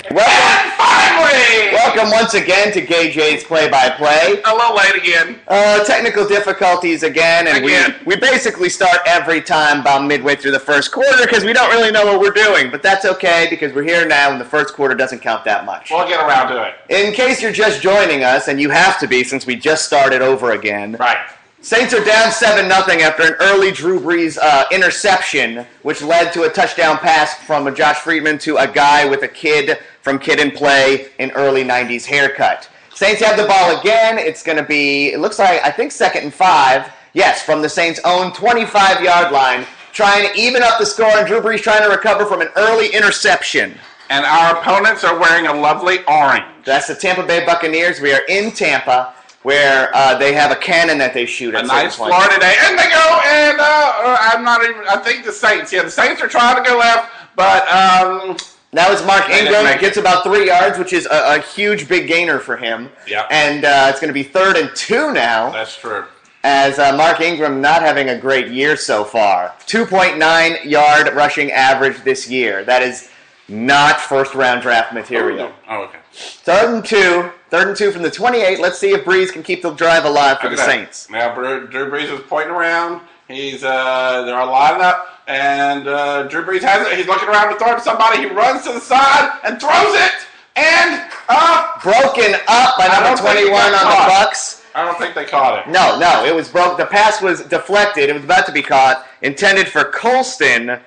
And finally! Welcome once again to Gay J's Play-by-Play. A little late again. Technical difficulties again, and we basically start every time about midway through the first quarter because we don't really know what we're doing, but that's okay because we're here now and the first quarter doesn't count that much. We'll get around to it. In case you're just joining us, and you have to be since we just started over again. Right. Saints are down 7-0 after an early Drew Brees interception, which led to a touchdown pass from Josh Friedman to a guy with a kid from Kid and Play in early 90s haircut. Saints have the ball again. It's going to be, it looks like, I think 2nd and 5. Yes, from the Saints' own 25-yard line, trying to even up the score, and Drew Brees trying to recover from an early interception. And our opponents are wearing a lovely orange. That's the Tampa Bay Buccaneers. We are in Tampa, where they have a cannon that they shoot at a nice Florida day, and they go, and I think the Saints, the Saints are trying to go left, but now it's Mark Ingram, gets about 3 yards, which is a huge big gainer for him. Yeah. And it's going to be 3rd and 2 now. That's true. As Mark Ingram not having a great year so far. 2.9 yard rushing average this year. That is not first-round draft material. Oh, okay. 3rd and 2 from the 28. Let's see if Brees can keep the drive alive for the Saints. Now, Drew Brees is pointing around. He's they're lining up, and Drew Brees has it. He's looking around to throw it to somebody. He runs to the side and throws it, and broken up by number 21 on the Bucs. I don't think they caught it. No, it was broke. The pass was deflected. It was about to be caught, intended for Colston.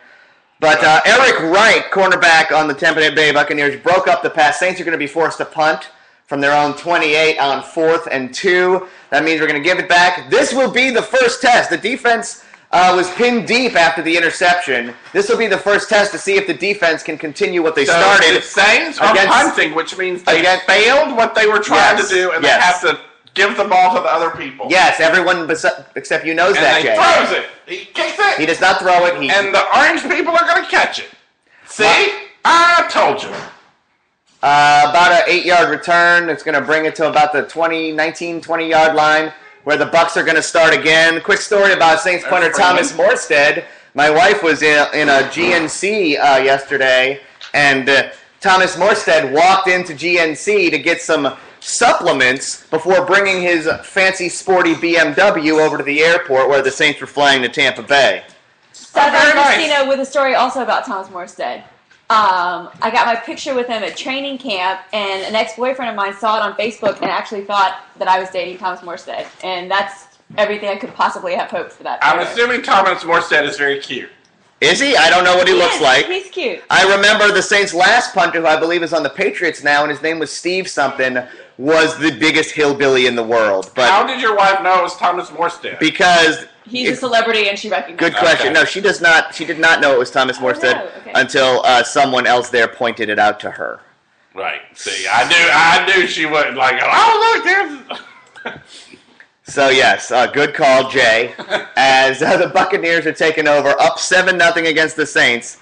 But Eric Wright, cornerback on the Tampa Bay Buccaneers, broke up the pass. Saints are going to be forced to punt from their own 28 on 4th and 2. That means we're going to give it back. This will be the first test. The defense was pinned deep after the interception. This will be the first test to see if the defense can continue what they started. The Saints are punting, which means they failed what they were trying to do, and they have to give the ball to the other people. Yes, everyone except you knows that, Jay. And he throws it. He kicks it. He does not throw it. And the orange people are going to catch it. See? I told you. About an 8-yard return. It's going to bring it to about the 20-yard line where the Bucs are going to start again. Quick story about Saints punter Thomas Morstead. My wife was in a GNC yesterday, and Thomas Morstead walked into GNC to get some supplements before bringing his fancy sporty BMW over to the airport where the Saints were flying to Tampa Bay. So I got Christina with a story also about Thomas Morstead. I got my picture with him at training camp, and an ex-boyfriend of mine saw it on Facebook and actually thought that I was dating Thomas Morstead. And that's everything I could possibly have hoped for that. I'm assuming Thomas Morstead is very cute. Is he? I don't know what he looks like. He's cute. I remember the Saints' last punter, who I believe is on the Patriots now, and his name was Steve something, was the biggest hillbilly in the world. But how did your wife know it was Thomas Morstead? Because he's a celebrity and she recognized him. Good question. Okay. No, she does not. She did not know it was Thomas Morstead until someone else there pointed it out to her. Right. See, I knew she wouldn't like it. Oh, look, there's. So, yes, good call, Jay. As the Buccaneers are taking over, up 7-0 against the Saints.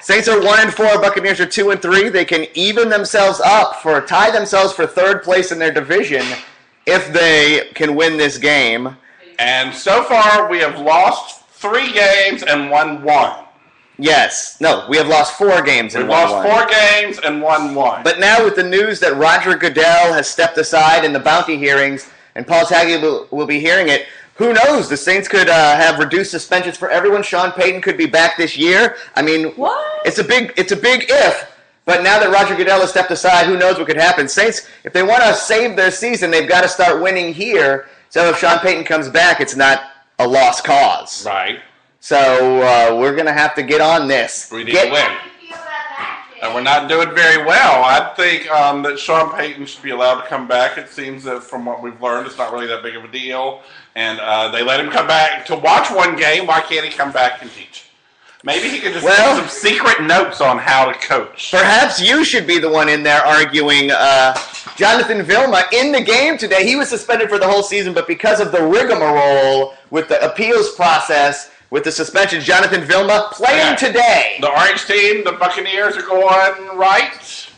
Saints are 1-4, Buccaneers are 2-3. They can even themselves up tie themselves for 3rd place in their division if they can win this game. And so far, we have lost 3 games and won 1. Yes. No, we have lost 4 games and won 1. We've lost 4 games and won 1. But now with the news that Roger Goodell has stepped aside in the bounty hearings, and Paul Tagliabue will be hearing it, who knows? The Saints could have reduced suspensions for everyone. Sean Payton could be back this year. I mean, what? It's a big if. But now that Roger Goodell has stepped aside, who knows what could happen? Saints, if they want to save their season, they've got to start winning here. So if Sean Payton comes back, it's not a lost cause. Right. So we're going to have to get on this. We need to win. And we're not doing very well. I think that Sean Payton should be allowed to come back. It seems that from what we've learned, it's not really that big of a deal. And they let him come back to watch one game. Why can't he come back and teach? Maybe he could just give some secret notes on how to coach. Perhaps you should be the one in there arguing Jonathan Vilma in the game today. He was suspended for the whole season, but because of the rigmarole with the appeals process, with the suspension, Jonathan Vilma playing today. The orange team, the Buccaneers, are going right.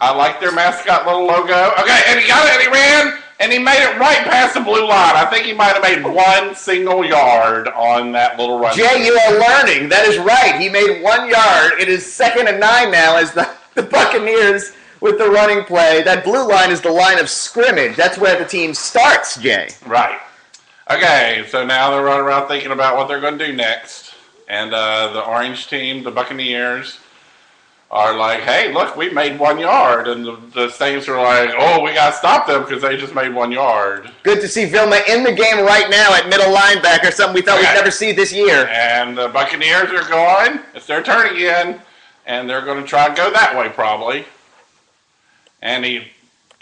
I like their mascot little logo. Okay, and he got it, and he ran, and he made it right past the blue line. I think he might have made 1 single yard on that little run. Jay, you are learning. That is right. He made 1 yard. It is 2nd and 9 now as the the Buccaneers with the running play. That blue line is the line of scrimmage. That's where the team starts, Jay. Right. Okay, so now they're running around thinking about what they're going to do next. And the orange team, the Buccaneers, are like, hey, look, we made 1 yard. And the Saints are like, oh, we got to stop them because they just made 1 yard. Good to see Vilma in the game right now at middle linebacker, something we thought we'd never see this year. And the Buccaneers are going. It's their turn again. And they're going to try and go that way probably. And he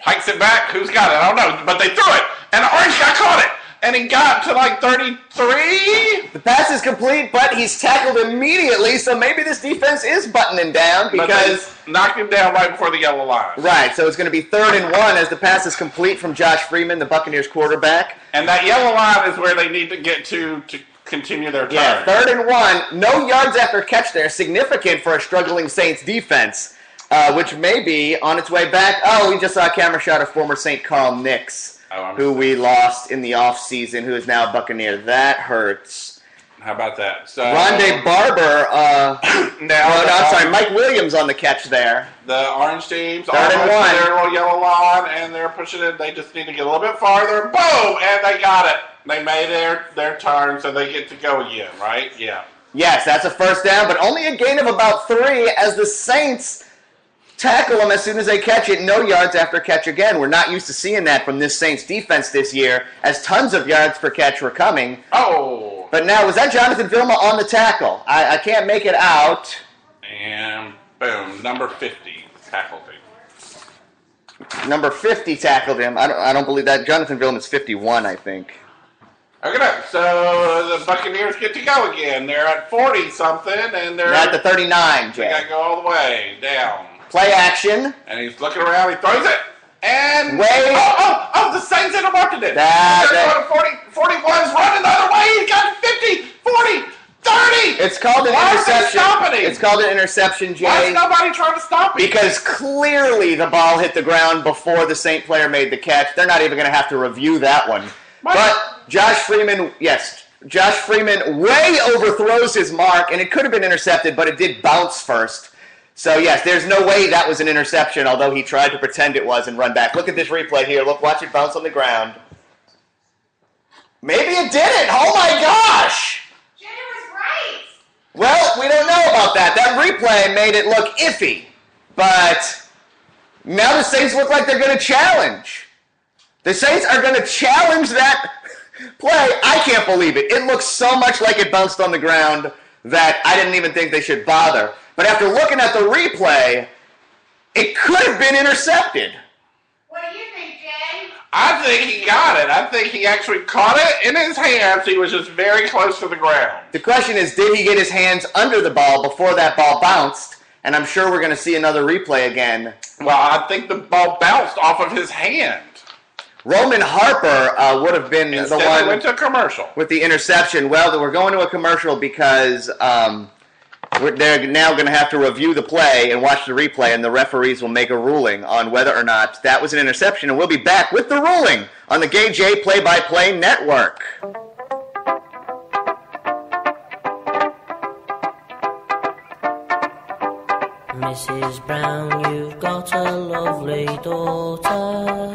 hikes it back. Who's got it? I don't know. But they threw it. And the orange guy caught it. And he got to like 33. The pass is complete, but he's tackled immediately, so maybe this defense is buttoning down because... But knocked him down right before the yellow line. Right, so it's going to be 3rd and 1 as the pass is complete from Josh Freeman, the Buccaneers quarterback. And that yellow line is where they need to get to continue their turn. Yeah, 3rd and 1. No yards after catch there. Significant for a struggling Saints defense, which may be on its way back. Oh, we just saw a camera shot of former St. Carl Nix. Who we lost in the offseason, who is now a Buccaneer. That hurts. How about that? So Rondé Barber, Mike Williams on the catch there. The orange team's 3rd and 1. Their little yellow line, and they're pushing it. They just need to get a little bit farther. Boom! And they got it. They made their turn, so they get to go again, right? Yeah. Yes, that's a first down, but only a gain of about 3 as the Saints tackle them as soon as they catch it. No yards after catch again. We're not used to seeing that from this Saints defense this year, as tons of yards per catch were coming. Oh! But now, was that Jonathan Vilma on the tackle? I can't make it out. And boom, number 50 tackled him. Number 50 tackled him. I don't believe that. Jonathan Vilma is 51, I think. Okay, so the Buccaneers get to go again. They're at 40-something, and they're at the 39, Jay. They got to go all the way down. Play action. And he's looking around. He throws it. And wait. The Saints interrupted it. They're going to 41's running the other way. He got 50, 40, 30. It's called an interception. It's called an interception, Jay. Why is nobody trying to stop him? Because clearly the ball hit the ground before the Saint player made the catch. They're not even going to have to review that one. But Josh Freeman way overthrows his mark, and it could have been intercepted, but it did bounce first. So, yes, there's no way that was an interception, although he tried to pretend it was and run back. Look at this replay here. Look, watch it bounce on the ground. Maybe it didn't. Oh, my gosh. Jenny was right. Well, we don't know about that. That replay made it look iffy. But now the Saints look like they're going to challenge. The Saints are going to challenge that play. I can't believe it. It looks so much like it bounced on the ground that I didn't even think they should bother. But after looking at the replay, it could have been intercepted. What do you think, Jay? I think he got it. I think he actually caught it in his hands. He was just very close to the ground. The question is, did he get his hands under the ball before that ball bounced? And I'm sure we're going to see another replay again. Well, I think the ball bounced off of his hand. Roman Harper would have been Instead, the one they went to a commercial with the interception. Well, we're going to a commercial because they're now going to have to review the play and watch the replay, and the referees will make a ruling on whether or not that was an interception. And we'll be back with the ruling on the Gay J Play-by-Play Network. Mrs. Brown, you've got a lovely daughter.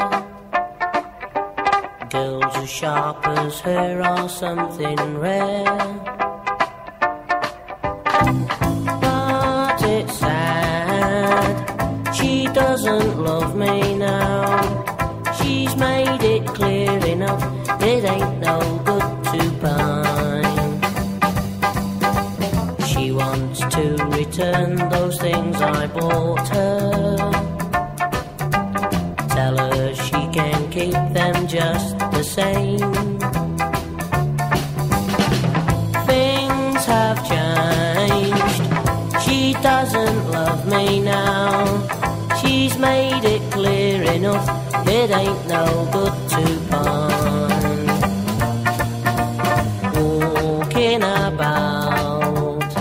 Girls as sharp as her are something rare. But it's sad, she doesn't love me now. She's made it clear enough, it ain't no good to pine. She wants to return those things I bought her. Tell her she can keep them just the same. Things have changed, she doesn't love me now. She's made it clear enough, it ain't no good to pine. Walking about,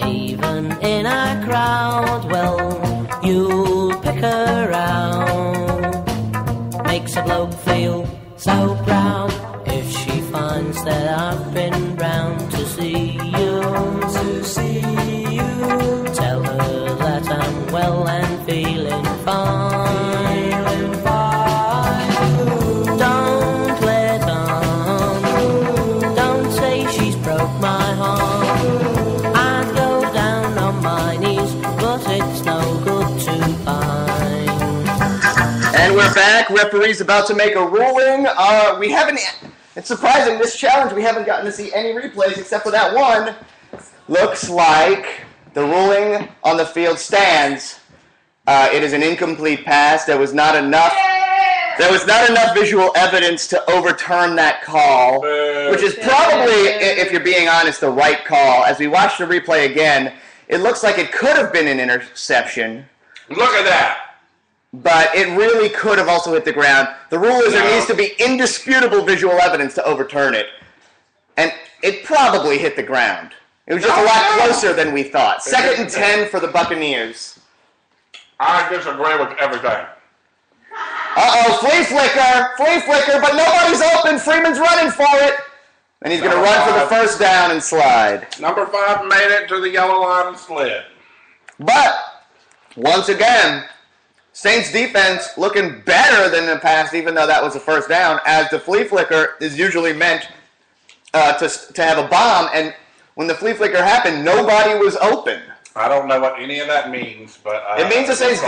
even in a crowd, well, you'll pick her out. Makes a bloke feel so proud if she finds that I've been round to see you. Tell her that I'm well and feeling feeling fine. Don't let on, don't say she's broke my heart. I'd go down on my knees, but it's no good to pine. And we're back. Referee's about to make a ruling. We haven't. It's surprising, this challenge, we haven't gotten to see any replays except for that one. Looks like the ruling on the field stands. It is an incomplete pass. There was not enough visual evidence to overturn that call, which is probably, if you're being honest, the right call. As we watch the replay again, it looks like it could have been an interception. Look at that. But it really could have also hit the ground. The rule is there needs to be indisputable visual evidence to overturn it. And it probably hit the ground. It was just a lot closer than we thought. 2nd and 10 for the Buccaneers. I disagree with everything. Uh-oh, flea flicker, but nobody's open. Freeman's running for it. And he's going to run for the first down and slide. Number 5 made it to the yellow line and slid. But, once again, Saints defense looking better than in the past, even though that was a first down, as the flea flicker is usually meant to have a bomb, and when the flea flicker happened, nobody was open. I don't know what any of that means, but it means the Saints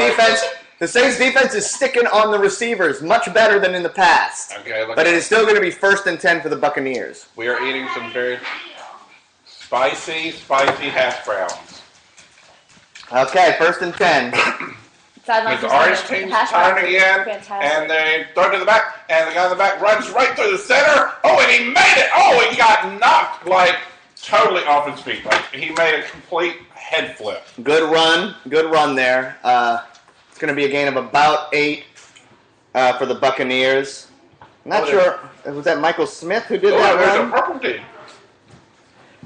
defense is sticking on the receivers much better than in the past. Okay, but it is still going to be 1st and 10 for the Buccaneers. We are eating some very spicy hash browns. Okay, 1st and 10. It's the orange team's turn again, and they throw to the back, and the guy in the back runs right through the center. Oh, and he made it! Oh, he got knocked, totally off his feet. He made a complete head flip. Good run there. It's going to be a gain of about 8 for the Buccaneers. Not sure, was that Michael Smith who did that run? It was a purple team.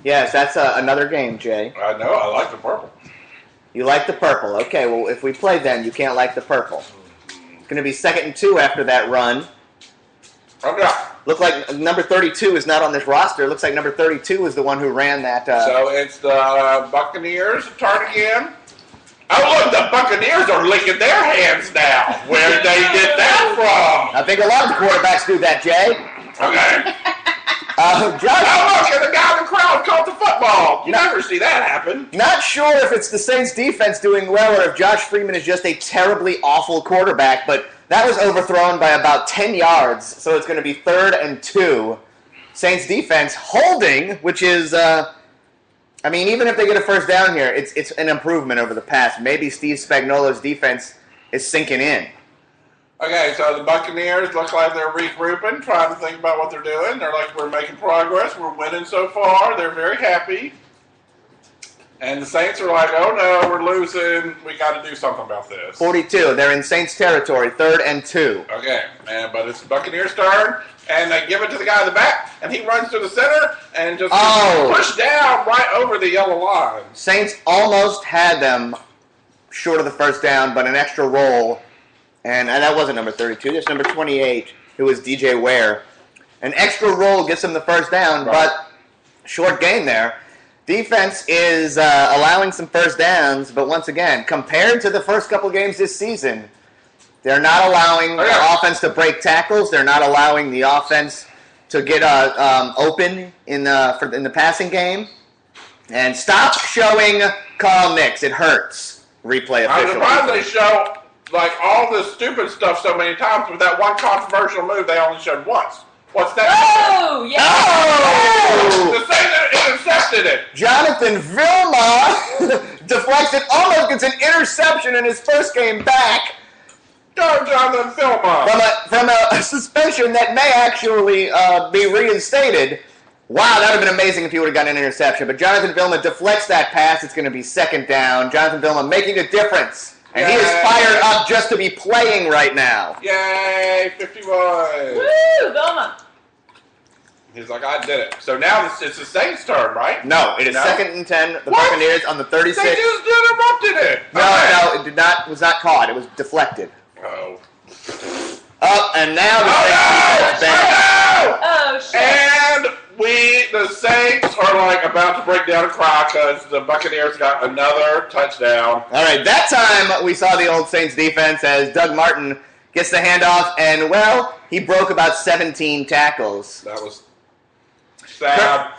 Yes, that's another game, Jay. I know, I like the purple. You like the purple. Okay, well, if we play then, you can't like the purple. It's going to be 2nd and 2 after that run. Okay. Look like number 32 is not on this roster. Looks like number 32 is the one who ran that. So it's the Buccaneers turn again. Oh, look, the Buccaneers are licking their hands now. Where did they get that from? I think a lot of the quarterbacks do that, Jay. Okay. Josh, oh, look, and the guy in the crowd caught the football. You never see that happen. Not sure if it's the Saints defense doing well or if Josh Freeman is just a terribly awful quarterback, but that was overthrown by about 10 yards, so it's going to be 3rd and 2. Saints defense holding, which is, even if they get a first down here, it's an improvement over the past. Maybe Steve Spagnuolo's defense is sinking in. Okay, so the Buccaneers look like they're regrouping, trying to think about what they're doing. They're like, we're making progress. We're winning so far. They're very happy. And the Saints are like, oh no, we're losing. We got to do something about this. 42. They're in Saints territory, 3rd and 2. Okay, but it's the Buccaneers' turn, and they give it to the guy in the back, and he runs to the center and just pushed down right over the yellow line. Saints almost had them short of the first down, but an extra roll. And that wasn't number 32. That's number 28, who was DJ Ware. An extra roll gets them the first down, but short gain there. Defense is allowing some first downs, but once again, compared to the first couple games this season, they're not allowing the offense to break tackles. They're not allowing the offense to get open in the passing game. And stop showing Carl Nix. It hurts. Replay official. I'm surprised they show all this stupid stuff so many times, but that one controversial move they only showed once. What's that? Oh, yeah. Oh! The Saints intercepted it. Jonathan Vilma deflects it, almost gets an interception in his first game back. Go, Jonathan Vilma. From a suspension that may actually be reinstated. Wow, that would have been amazing if he would have gotten an interception. But Jonathan Vilma deflects that pass. It's going to be 2nd down. Jonathan Vilma making a difference. And he is fired up just to be playing right now. Yay, 51. Woo, Vilma. He's like, I did it. So now it's the Saints' turn, right? No, it is 2nd and 10. The Buccaneers on the 36. They just interrupted it. No, it was not caught. It was deflected. Oh. Up and now the Oh, shit. Oh, shit. And the the Saints are like about to break down and cry because the Buccaneers got another touchdown. All right, that time we saw the old Saints defense as Doug Martin gets the handoff, and, well, he broke about 17 tackles. That was sad.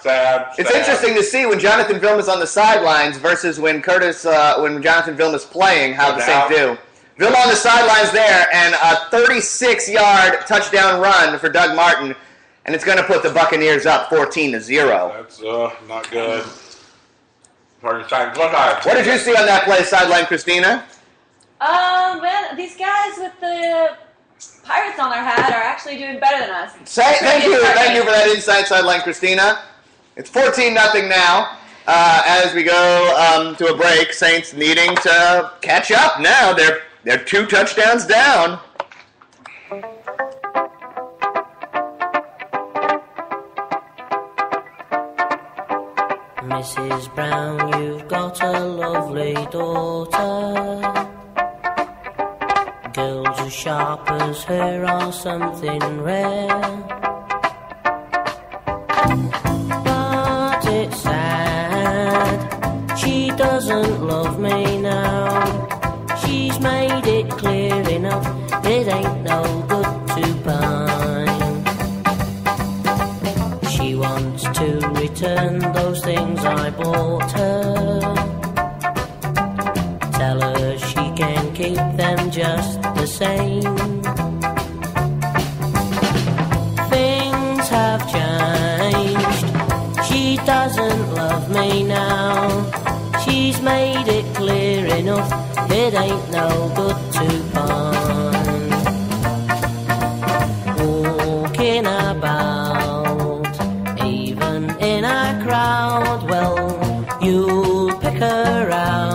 It's interesting to see when Jonathan Vilma's on the sidelines versus when Jonathan Vilma's playing, how the Saints do. Vilma on the sidelines there, and a 36-yard touchdown run for Doug Martin, and it's going to put the Buccaneers up 14-0. That's not good. What did you see on that play, sideline Christina? Man, these guys with the Pirates on their hat are actually doing better than us. Thank you for that insight, sideline Christina. It's 14-0 now. As we go to a break, Saints needing to catch up now. They're 2 touchdowns down. Mrs. Brown, you've got a lovely daughter. Girls as sharp as her are something rare. But it's sad, she doesn't love me now. She's made it clear enough, it ain't no good to pine. She wants to return those things I bought her. Tell her she can keep them just the same. Things have changed, she doesn't love me now. She's made it clear enough, it ain't no good to pine. Walking about, even in a crowd, well, you'll pick her out.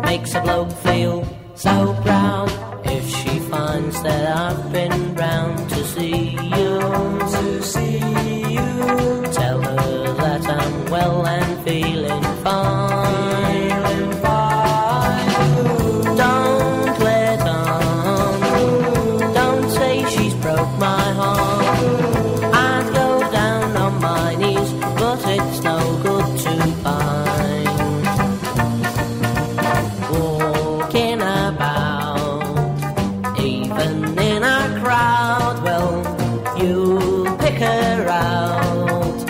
Makes a bloke feel so proud if she finds that I've been round to see you. Tell her that I'm well and feeling fine. Don't let on, don't say she's broke my heart. I'd go down on my knees, but it's no good to pine. Walking about, even in a crowd, well, you pick her out.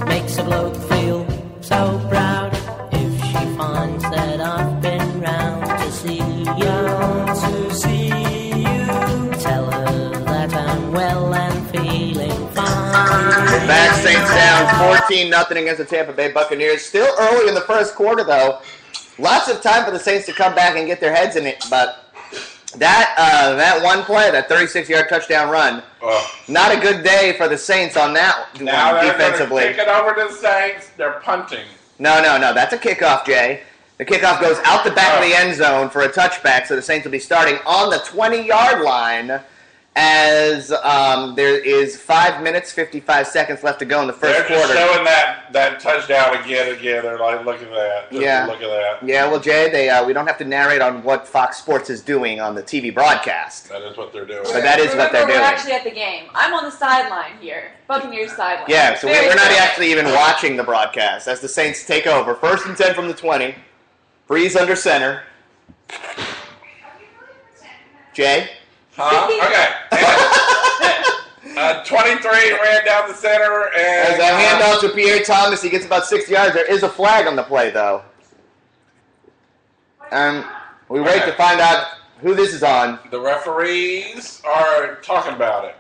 Makes a bloke feel so proud if she finds that I've been round to see you. Tell her that I'm well and feeling fine. We're back, Saints down 14-0 against the Tampa Bay Buccaneers. Still early in the first quarter, though. Lots of time for the Saints to come back and get their heads in it, but that one play, that 36-yard touchdown run, not a good day for the Saints on that now one defensively. Now they're going to kick it over to the Saints. They're punting. No. That's a kickoff, Jay. The kickoff goes out the back of the end zone for a touchback, so the Saints will be starting on the 20-yard line as there is 5 minutes, 55 seconds left to go in the first quarter. They're just showing that touchdown again. They're like, look at that. Look at that. Yeah, well, Jay, we don't have to narrate on what Fox Sports is doing on the TV broadcast. That is what they're doing. But that is what they're doing. We're actually at the game. I'm on the sideline here. Buccaneers sideline. Yeah, so we're not actually even watching the broadcast as the Saints take over. 1st and 10 from the 20. Breeze under center. Jay? Huh? Okay. 23 ran down the center. And as a handoff to Pierre Thomas, he gets about 6 yards. There is a flag on the play, though. We wait to find out who this is on. The referees are talking about it.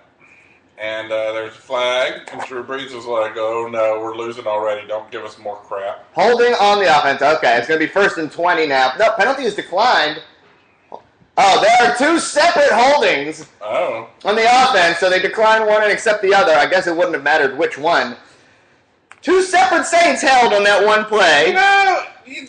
And there's a flag. And Drew Brees was like, oh, no, we're losing already. Don't give us more crap. Holding on the offense. Okay, it's going to be 1st and 20 now. No, penalty is declined. Oh, there are 2 separate holdings on the offense, so they decline one and accept the other. I guess it wouldn't have mattered which one. 2 separate Saints held on that one play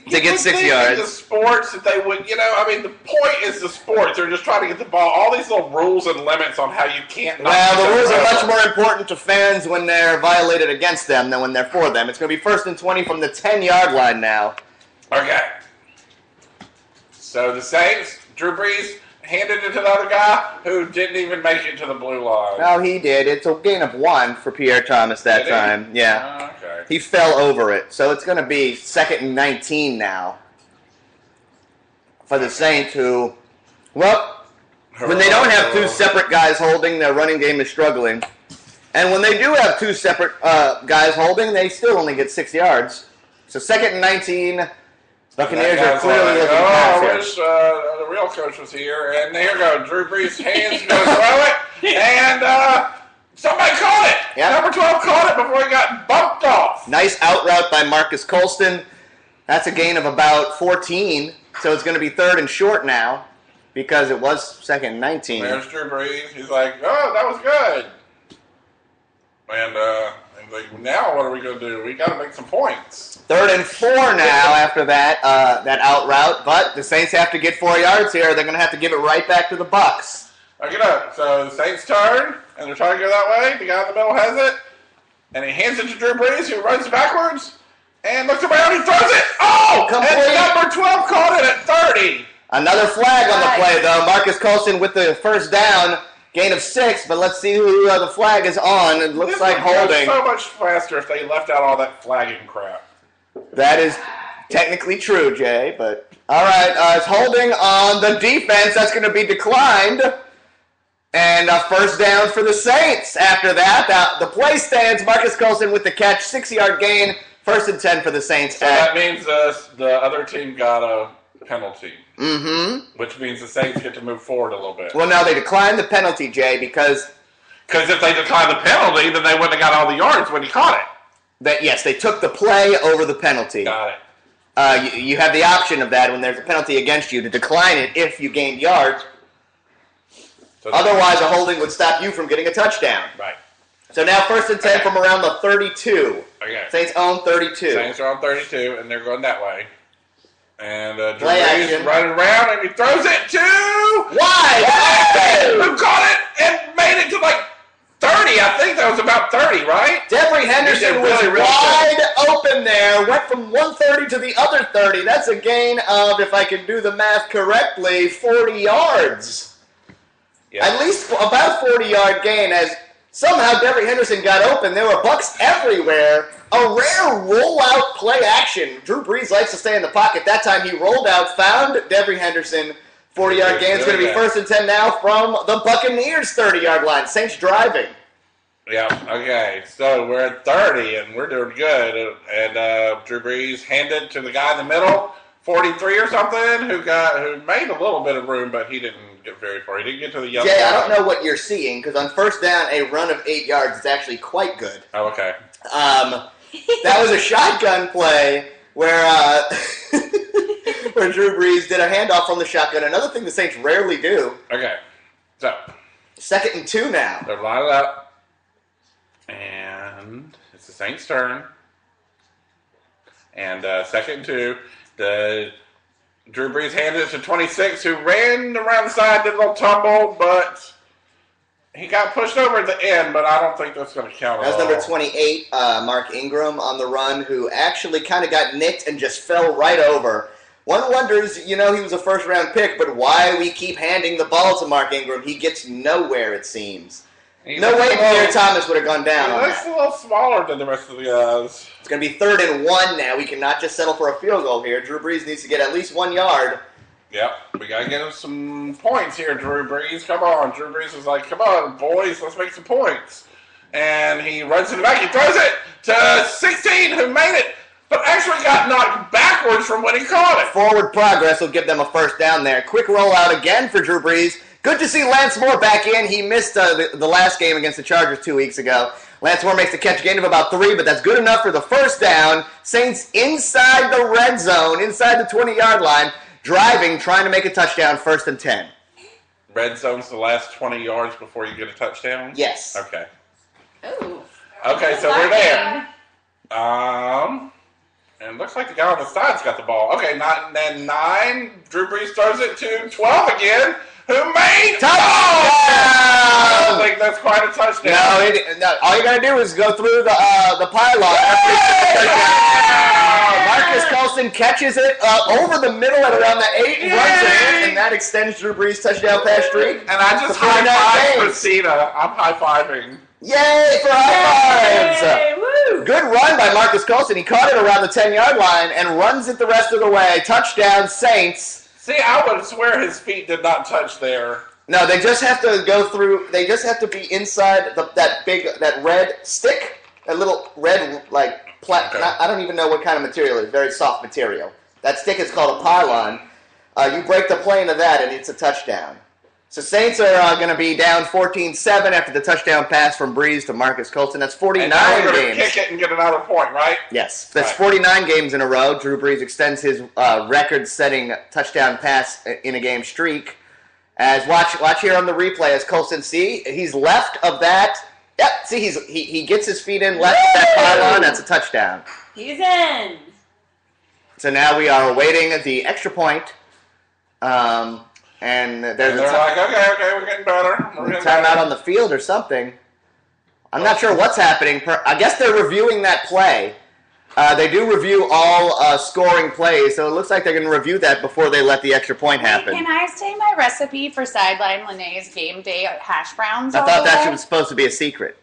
to get 6 yards. The sports that they would, the point is the sports. They're just trying to get the ball. All these little rules and limits on how you can't. Well, the rules are much more important to fans when they're violated against them than when they're for them. It's going to be 1st and 20 from the 10-yard line now. Okay. So the Saints, Drew Brees handed it to the other guy who didn't even make it to the blue line. No, he did. It's a gain of 1 for Pierre Thomas that time. Yeah. Okay. He fell over it. So it's going to be 2nd and 19 now for the Saints who, well, when they don't have 2 separate guys holding, their running game is struggling. And when they do have 2 separate guys holding, they still only get 6 yards. So 2nd and 19, Buccaneers are clearly looking past I wish the real coach was here. And there you go. Drew Brees' hands going to throw it. And somebody caught it. Yep. Number 12 caught it before he got bumped off. Nice out route by Marcus Colston. That's a gain of about 14. So it's going to be 3rd and short now because it was 2nd and 19. There's Drew Brees. He's like, oh, that was good. And like, now what are we going to do? We got to make some points. 3rd and 4 now after that out route, but the Saints have to get 4 yards here. They're going to have to give it right back to the Bucs. Okay, so the Saints turn, and they're trying to go that way. The guy in the middle has it, and he hands it to Drew Brees, who runs backwards, and looks around, he throws it. Oh! Complete. And number 12 caught it at 30. Another flag on the play, though. Marcus Colston with the first down. Gain of 6, but let's see who the flag is on. It looks like holding. So much faster if they left out all that flagging crap. That is technically true, Jay, but all right, it's holding on the defense. That's going to be declined. And first down for the Saints. After that, the play stands. Marcus Colston with the catch, 6-yard gain. 1st and 10 for the Saints. So that means the other team got a penalty. Mm-hmm. Which means the Saints get to move forward a little bit. Well, now they declined the penalty, Jay, because if they declined the penalty, then they wouldn't have got all the yards when he caught it. Yes, they took the play over the penalty. Got it. You have the option of that when there's a penalty against you to decline it if you gained yards. So otherwise, a holding would stop you from getting a touchdown. Right. So now 1st and 10 from around the 32. Okay. Saints own 32. Saints are on 32, and they're going that way. And Drew Play Brees action. running around, and he throws it to... Wide! Who caught it and made it to like 30? I think that was about 30, right? Devery Henderson was wide open there. Went from 130 to the other 30. That's a gain of, if I can do the math correctly, 40 yards. Yeah. At least about 40-yard gain as somehow Devery Henderson got open. There were Bucs everywhere. A rare rollout play action. Drew Brees likes to stay in the pocket. That time he rolled out, found Devery Henderson. 40-yard gain. It's going to be 1st and 10 now from the Buccaneers' 30-yard line. Saints driving. Yeah, okay. So we're at 30, and we're doing good. And Drew Brees handed to the guy in the middle, 43 or something, who made a little bit of room, but he didn't get very far. He didn't get to the yellow line. Jay, I don't know what you're seeing, because on first down, a run of 8 yards is actually quite good. Oh, okay. That was a shotgun play where where Drew Brees did a handoff from the shotgun. Another thing the Saints rarely do. Okay. So 2nd and 2 now. they're lined up, and it's the Saints' turn. And 2nd and 2, the Drew Brees handed it to 26, who ran around the side, did a little tumble, but he got pushed over at the end, but I don't think that's going to count at all. That was number 28, Mark Ingram on the run, who actually kind of got nicked and just fell right over. One wonders, he was a first-round pick, but why we keep handing the ball to Mark Ingram? He gets nowhere, it seems. No way Pierre Thomas would have gone down on that. He looks a little smaller than the rest of the guys. It's going to be 3rd and 1 now. We cannot just settle for a field goal here. Drew Brees needs to get at least 1 yard. Yep, we got to get him some points here, Drew Brees. Come on. Drew Brees is like, come on, boys, let's make some points. And he runs to the back. He throws it to 16, who made it, but actually got knocked backwards from when he caught it. Forward progress will give them a first down there. Quick rollout again for Drew Brees. Good to see Lance Moore back in. He missed the last game against the Chargers 2 weeks ago. Lance Moore makes the catch, gain of about 3, but that's good enough for the first down. Saints inside the red zone, inside the 20-yard line, driving, trying to make a touchdown, 1st and 10. Red zone's the last 20 yards before you get a touchdown? Yes. Okay. Ooh. Okay, so we're there. And looks like the guy on the side's got the ball. Okay, then 9. Drew Brees throws it to 12 again. Who made touchdown? I don't think that's quite a touchdown. No, all you got to do is go through the pylon. Marcus Colston catches it over the middle at around the 8 and runs it in, and that that extends Drew Brees' touchdown pass streak. And I just To 49 high-fived games. Christina. I'm high-fiving. Yay for high fives! Yay, woo! Good run by Marcus Colston. He caught it around the 10-yard line and runs it the rest of the way. Touchdown, Saints. See, I would swear his feet did not touch there. No, they just have to go through. They just have to be inside that red stick, that little red Okay. I don't even know what kind of material it is. Very soft material. That stick is called a pylon. You break the plane of that, and it's a touchdown. So Saints are going to be down 14-7 after the touchdown pass from Brees to Marcus Colston. That's 49 And now we're going to games. kick it and get another point, right? Yes, that's Right. 49 games in a row. Drew Brees extends his record-setting touchdown pass in a game streak. As watch here on the replay as Colston, see, he's left of that. Yep, see, he gets his feet in left of that pylon. That's a touchdown. He's in. So now we are awaiting the extra point. And there's And they're like, okay, we're getting better. We're a getting timeout better. on the field or something. I'm not sure what's happening. I guess they're reviewing that play. They do review all scoring plays, so it looks like they're going to review that before they let the extra point happen. Can I say my recipe for Sideline Lene's game day hash browns? I all thought the that way? was supposed to be a secret.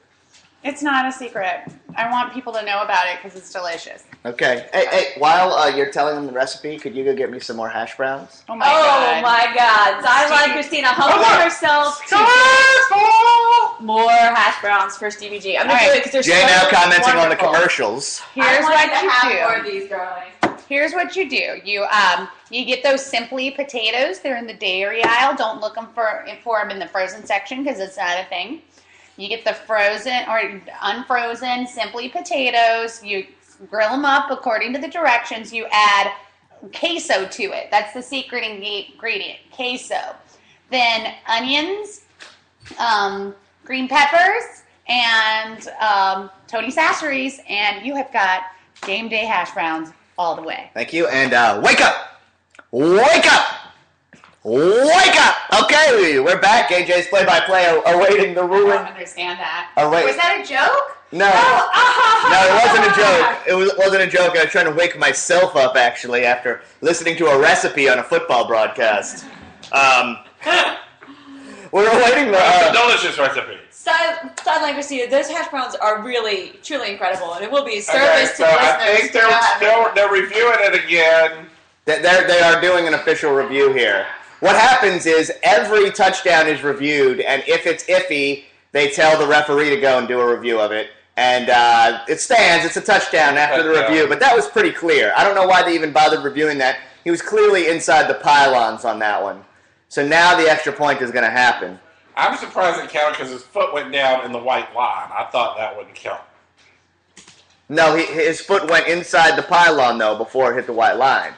It's not a secret. I want people to know about it because it's delicious. Okay. Hey, while you're telling them the recipe, could you go get me some more hash browns? Oh my god. Oh my God! Sideline Christina humbling herself to Skyfall! more hash browns for Stevie G. I'm gonna All do right. it because Jay they're so now commenting on the wonderful. commercials. I Here's wanted what to you have do. more of these growing. Here's what you do. You get those Simply potatoes. They're in the dairy aisle. Don't look for them in the frozen section because it's not a thing. You get the frozen or unfrozen Simply potatoes. You grill them up according to the directions. You add queso to it. That's the secret ingredient, queso. Then onions, green peppers, and Tony Sasseries, and you have got game day hash browns all the way. Thank you, and wake up! Wake up! Wake up! Okay, we're back. AJ's play-by-play awaiting the I ruling. don't understand that. Was that a joke? No. Oh, No, it wasn't a joke. It wasn't a joke. I was trying to wake myself up, actually, after listening to a recipe on a football broadcast. We're awaiting It's a the... delicious recipe. Sideline Christina, those hash browns are really, truly incredible, and it will be a service Okay, to so the I listeners. think to have it. they're reviewing it again. They are doing an official review here. What happens is every touchdown is reviewed, and if it's iffy, they tell the referee to go and do a review of it. And it stands. It's a touchdown after the review. But that was pretty clear. I don't know why they even bothered reviewing that. He was clearly inside the pylons on that one. So now the extra point is going to happen. I'm surprised it counted because his foot went down in the white line. I thought that wouldn't count. No, his foot went inside the pylon, though, before it hit the white line.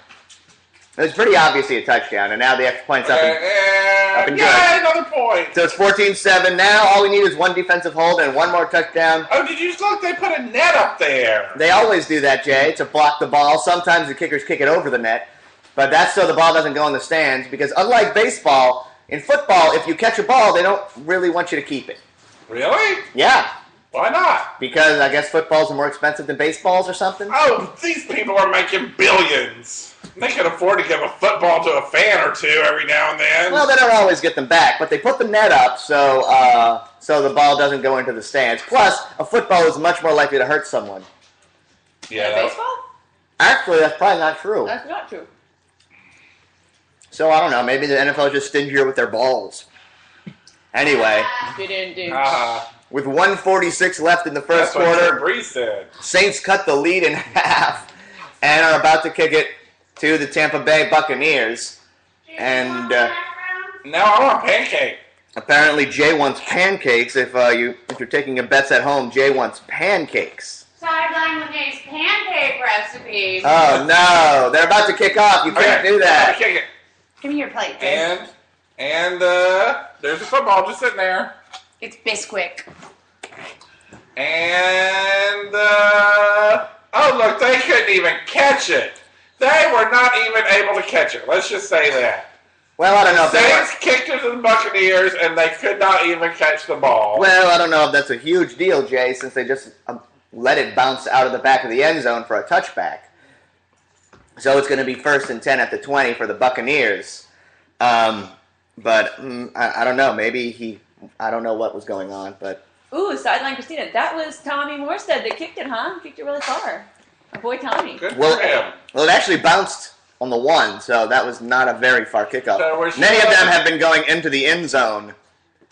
It was pretty obviously a touchdown, and now the extra point's up and yeah, another point. So it's 14-7 now. All we need is one defensive hold and one more touchdown. Oh, did you look? They put a net up there. They always do that, Jay, to block the ball. Sometimes the kickers kick it over the net, but that's so the ball doesn't go in the stands, because unlike baseball, in football, if you catch a ball, they don't really want you to keep it. Really? Yeah, Why not? because I guess footballs are more expensive than baseballs or something. Oh, these people are making billions. They can afford to give a football to a fan or two every now and then. Well, they don't always get them back, but they put the net up so the ball doesn't go into the stands. Plus, a football is much more likely to hurt someone. yeah, that- Baseball? Actually, that's probably not true. That's not true. So I don't know. Maybe the NFL is just stingier with their balls. Anyway, with 1:46 left in the first that's what quarter, Drew Brees said. Saints cut the lead in half and are about to kick it to the Tampa Bay Buccaneers. And Now I want a pancake. apparently Jay wants pancakes. If you're taking your bets at home, Jay wants pancakes. Sideline Lene's pancake recipe. Oh no, they're about to kick off. You can't do I'm that. gonna kick it. Give me your plate, Jay. And there's a football just sitting there. It's Bisquick. And oh look, they couldn't even catch it. They were not even able to catch it. Let's just say that. Well, I don't know if that Saints kicked it to the Buccaneers, and they could not even catch the ball. Well, I don't know if that's a huge deal, Jay, since they just let it bounce out of the back of the end zone for a touchback. So it's going to be 1st and 10 at the 20 for the Buccaneers. But I don't know. Maybe I don't know what was going on, but. Ooh, sideline Christina. That was Tommy Morstead that kicked it, huh? Kicked it really far. Our boy Tommy. Good for him. Well, it actually bounced on the 1, so that was not a very far kickoff. So many of them have been going into the end zone.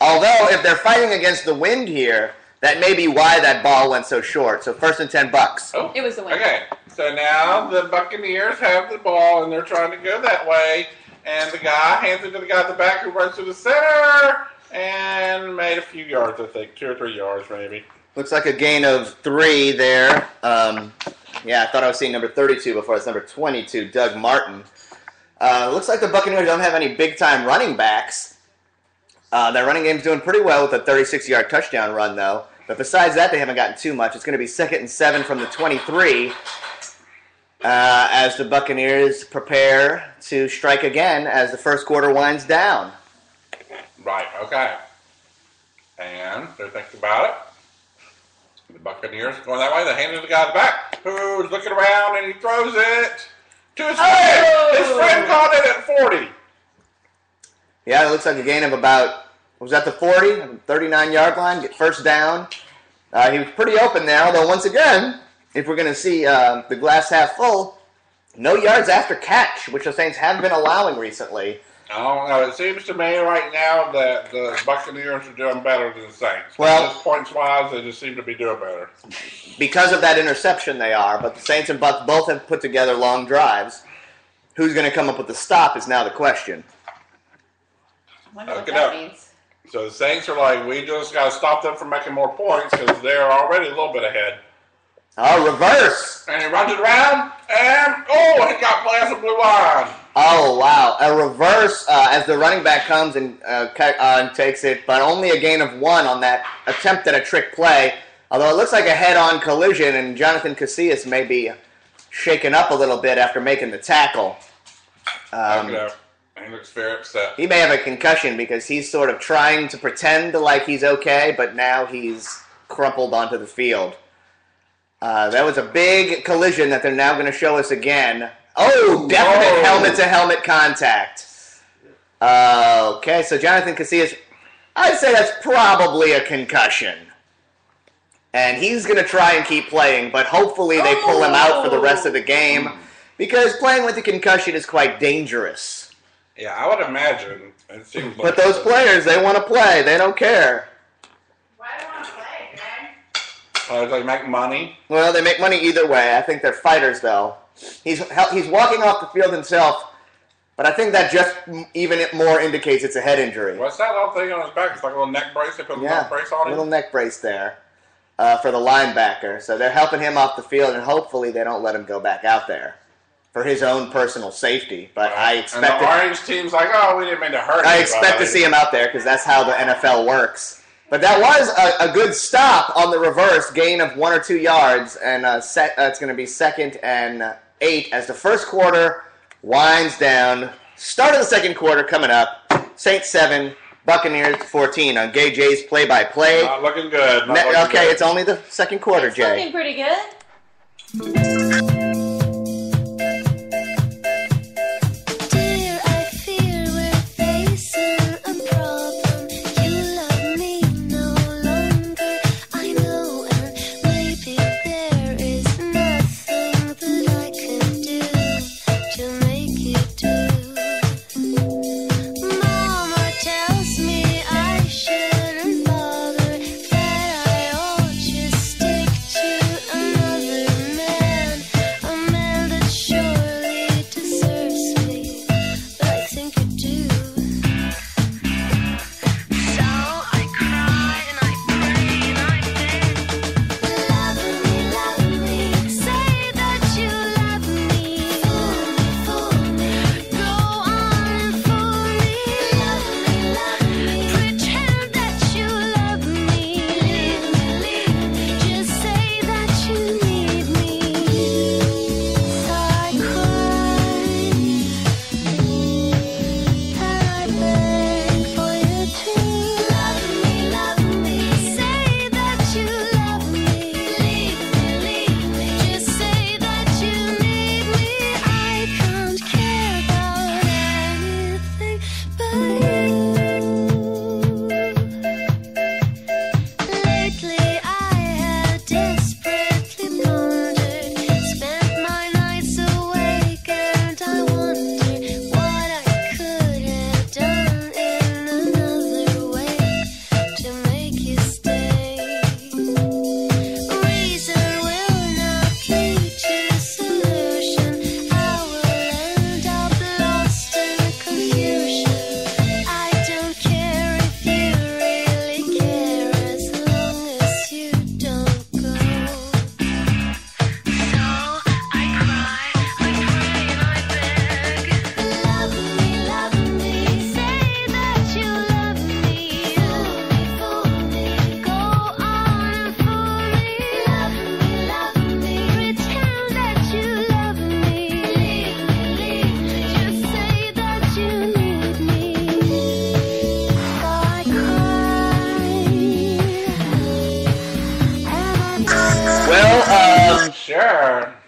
Although, if they're fighting against the wind here, that may be why that ball went so short. So 1st and 10 Bucs. Oh, it was the wind. Okay, so now the Buccaneers have the ball, and they're trying to go that way. And the guy hands it to the guy at the back who runs to the center and made a few yards, I think. 2 or 3 yards, maybe. Looks like a gain of 3 there. Yeah, I thought I was seeing number 32 before. It's number 22, Doug Martin. Looks like the Buccaneers don't have any big-time running backs. Their running game's doing pretty well with a 36-yard touchdown run, though. But besides that, they haven't gotten too much. It's going to be 2nd and 7 from the 23 as the Buccaneers prepare to strike again as the first quarter winds down. Right, okay. And they're thinking about it. The Buccaneers going that way. They hand it to the guy in the back who's looking around, and he throws it to his friend. His friend caught it at 40. Yeah, it looks like a gain of about, was that the 40? 39-yard line, get first down. He was pretty open there, although once again, if we're going to see the glass half full, no yards after catch, which the Saints have been allowing recently. I don't know. It seems to me right now that the Buccaneers are doing better than the Saints. Well, points-wise, they just seem to be doing better. Because of that interception, they are. But the Saints and Bucs both have put together long drives. Who's going to come up with the stop is now the question. I wonder what that means. So the Saints are like, we just got to stop them from making more points because they're already a little bit ahead. Oh, reverse. And he runs it around, and, he got past the blue line. Oh, wow. A reverse as the running back comes and takes it, but only a gain of 1 on that attempt at a trick play. Although it looks like a head-on collision, and Jonathan Casillas may be shaken up a little bit after making the tackle. He looks very upset. He may have a concussion because he's sort of trying to pretend like he's okay, but now he's crumpled onto the field. That was a big collision that they're now going to show us again. Oh, definite helmet-to-helmet contact. Okay, so Jonathan Casillas, I'd say that's probably a concussion. And he's going to try and keep playing, but hopefully they pull him out for the rest of the game because playing with a concussion is quite dangerous. Yeah, I would imagine. It seems like but those players, they want to play. They don't care. Why do you want to play, man? They make money. Well, they make money either way. I think they're fighters, though. He's walking off the field himself, but I think that just even more indicates it's a head injury. What's that little thing on his back? It's like a little neck brace. They put a little brace on him. A little neck brace there for the linebacker. So they're helping him off the field, and hopefully they don't let him go back out there for his own personal safety. But I expect and the Orange team's like, we didn't mean to hurt I expect to see him out there because that's how the NFL works. But that was a good stop on the reverse, gain of 1 or 2 yards, and it's going to be 2nd and 8 as the first quarter winds down. Start of the second quarter coming up. Saints 7, Buccaneers 14 on Gay J's play-by-play. Not looking good. It's only the second quarter, it's Jay. Looking pretty good.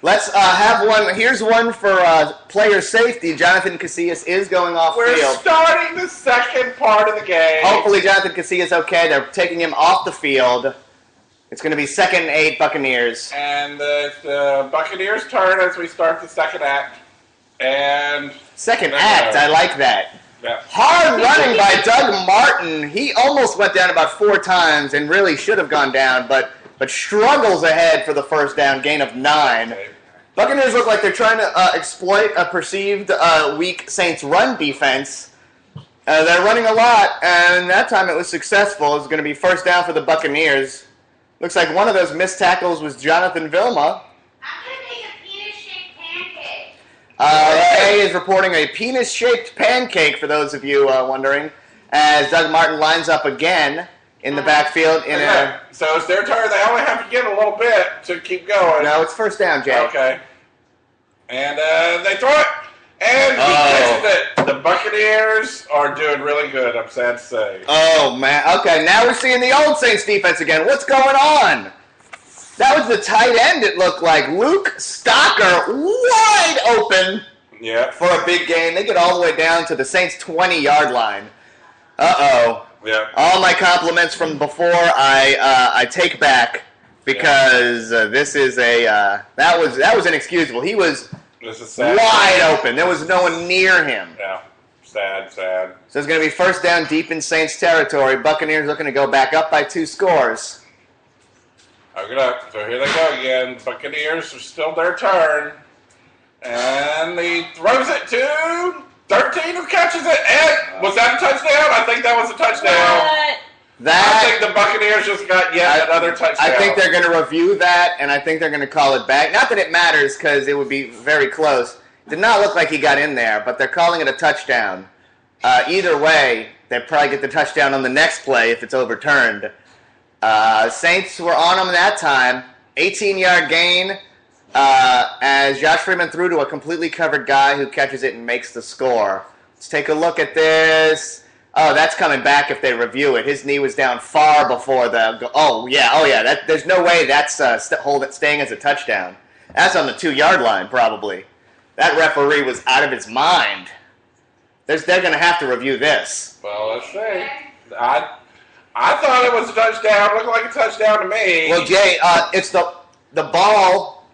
Let's have one. Here's one for player safety. Jonathan Casillas is going off We're field. starting the second part of the game. Hopefully Jonathan Casillas okay. They're taking him off the field. It's going to be 2nd and 8 Buccaneers. And the Buccaneers' turn as we start the second act. And second act, I like that. Yeah. Hard running by Doug Martin. He almost went down about 4 times and really should have gone down, but struggles ahead for the first down, gain of 9. Okay. Buccaneers look like they're trying to exploit a perceived weak Saints run defense. They're running a lot, and that time it was successful. It's going to be first down for the Buccaneers. Looks like one of those missed tackles was Jonathan Vilma. I'm going to make a penis-shaped pancake. A is reporting a penis-shaped pancake, for those of you wondering, as Doug Martin lines up again in the backfield. So it's their turn. They only have to get a little bit to keep going. No, it's first down, Jay. Okay. And they throw it, and he catches it. The Buccaneers are doing really good, I'm sad to say. Oh, man. Okay, now we're seeing the old Saints defense again. What's going on? That was the tight end, it looked like. Luke Stocker, wide open for a big gain. They get all the way down to the Saints' 20-yard line. Uh-oh. Yeah. All my compliments from before I take back because this is that was inexcusable. He was wide open. There was no one near him. Yeah. Sad. So it's going to be first down deep in Saints territory. Buccaneers looking to go back up by 2 scores. Okay, so here they go again. Buccaneers are still their turn. And he throws it to 13, who catches it. And was that a touchdown? I think that was a touchdown. I think the Buccaneers just got another touchdown. I think they're going to review that, and I think they're going to call it back. Not that it matters, because it would be very close. Did not look like he got in there, but they're calling it a touchdown. Either way, they'll probably get the touchdown on the next play if it's overturned. Saints were on them that time. 18-yard gain as Josh Freeman threw to a completely covered guy who catches it and makes the score. Let's take a look at this. Oh, that's coming back if they review it. His knee was down far before the... Oh, yeah. There's no way that's staying as a touchdown. That's on the 2-yard line, probably. That referee was out of his mind. They're going to have to review this. Well, let's see. I thought it was a touchdown. It looked like a touchdown to me. Well, Jay, it's the ball.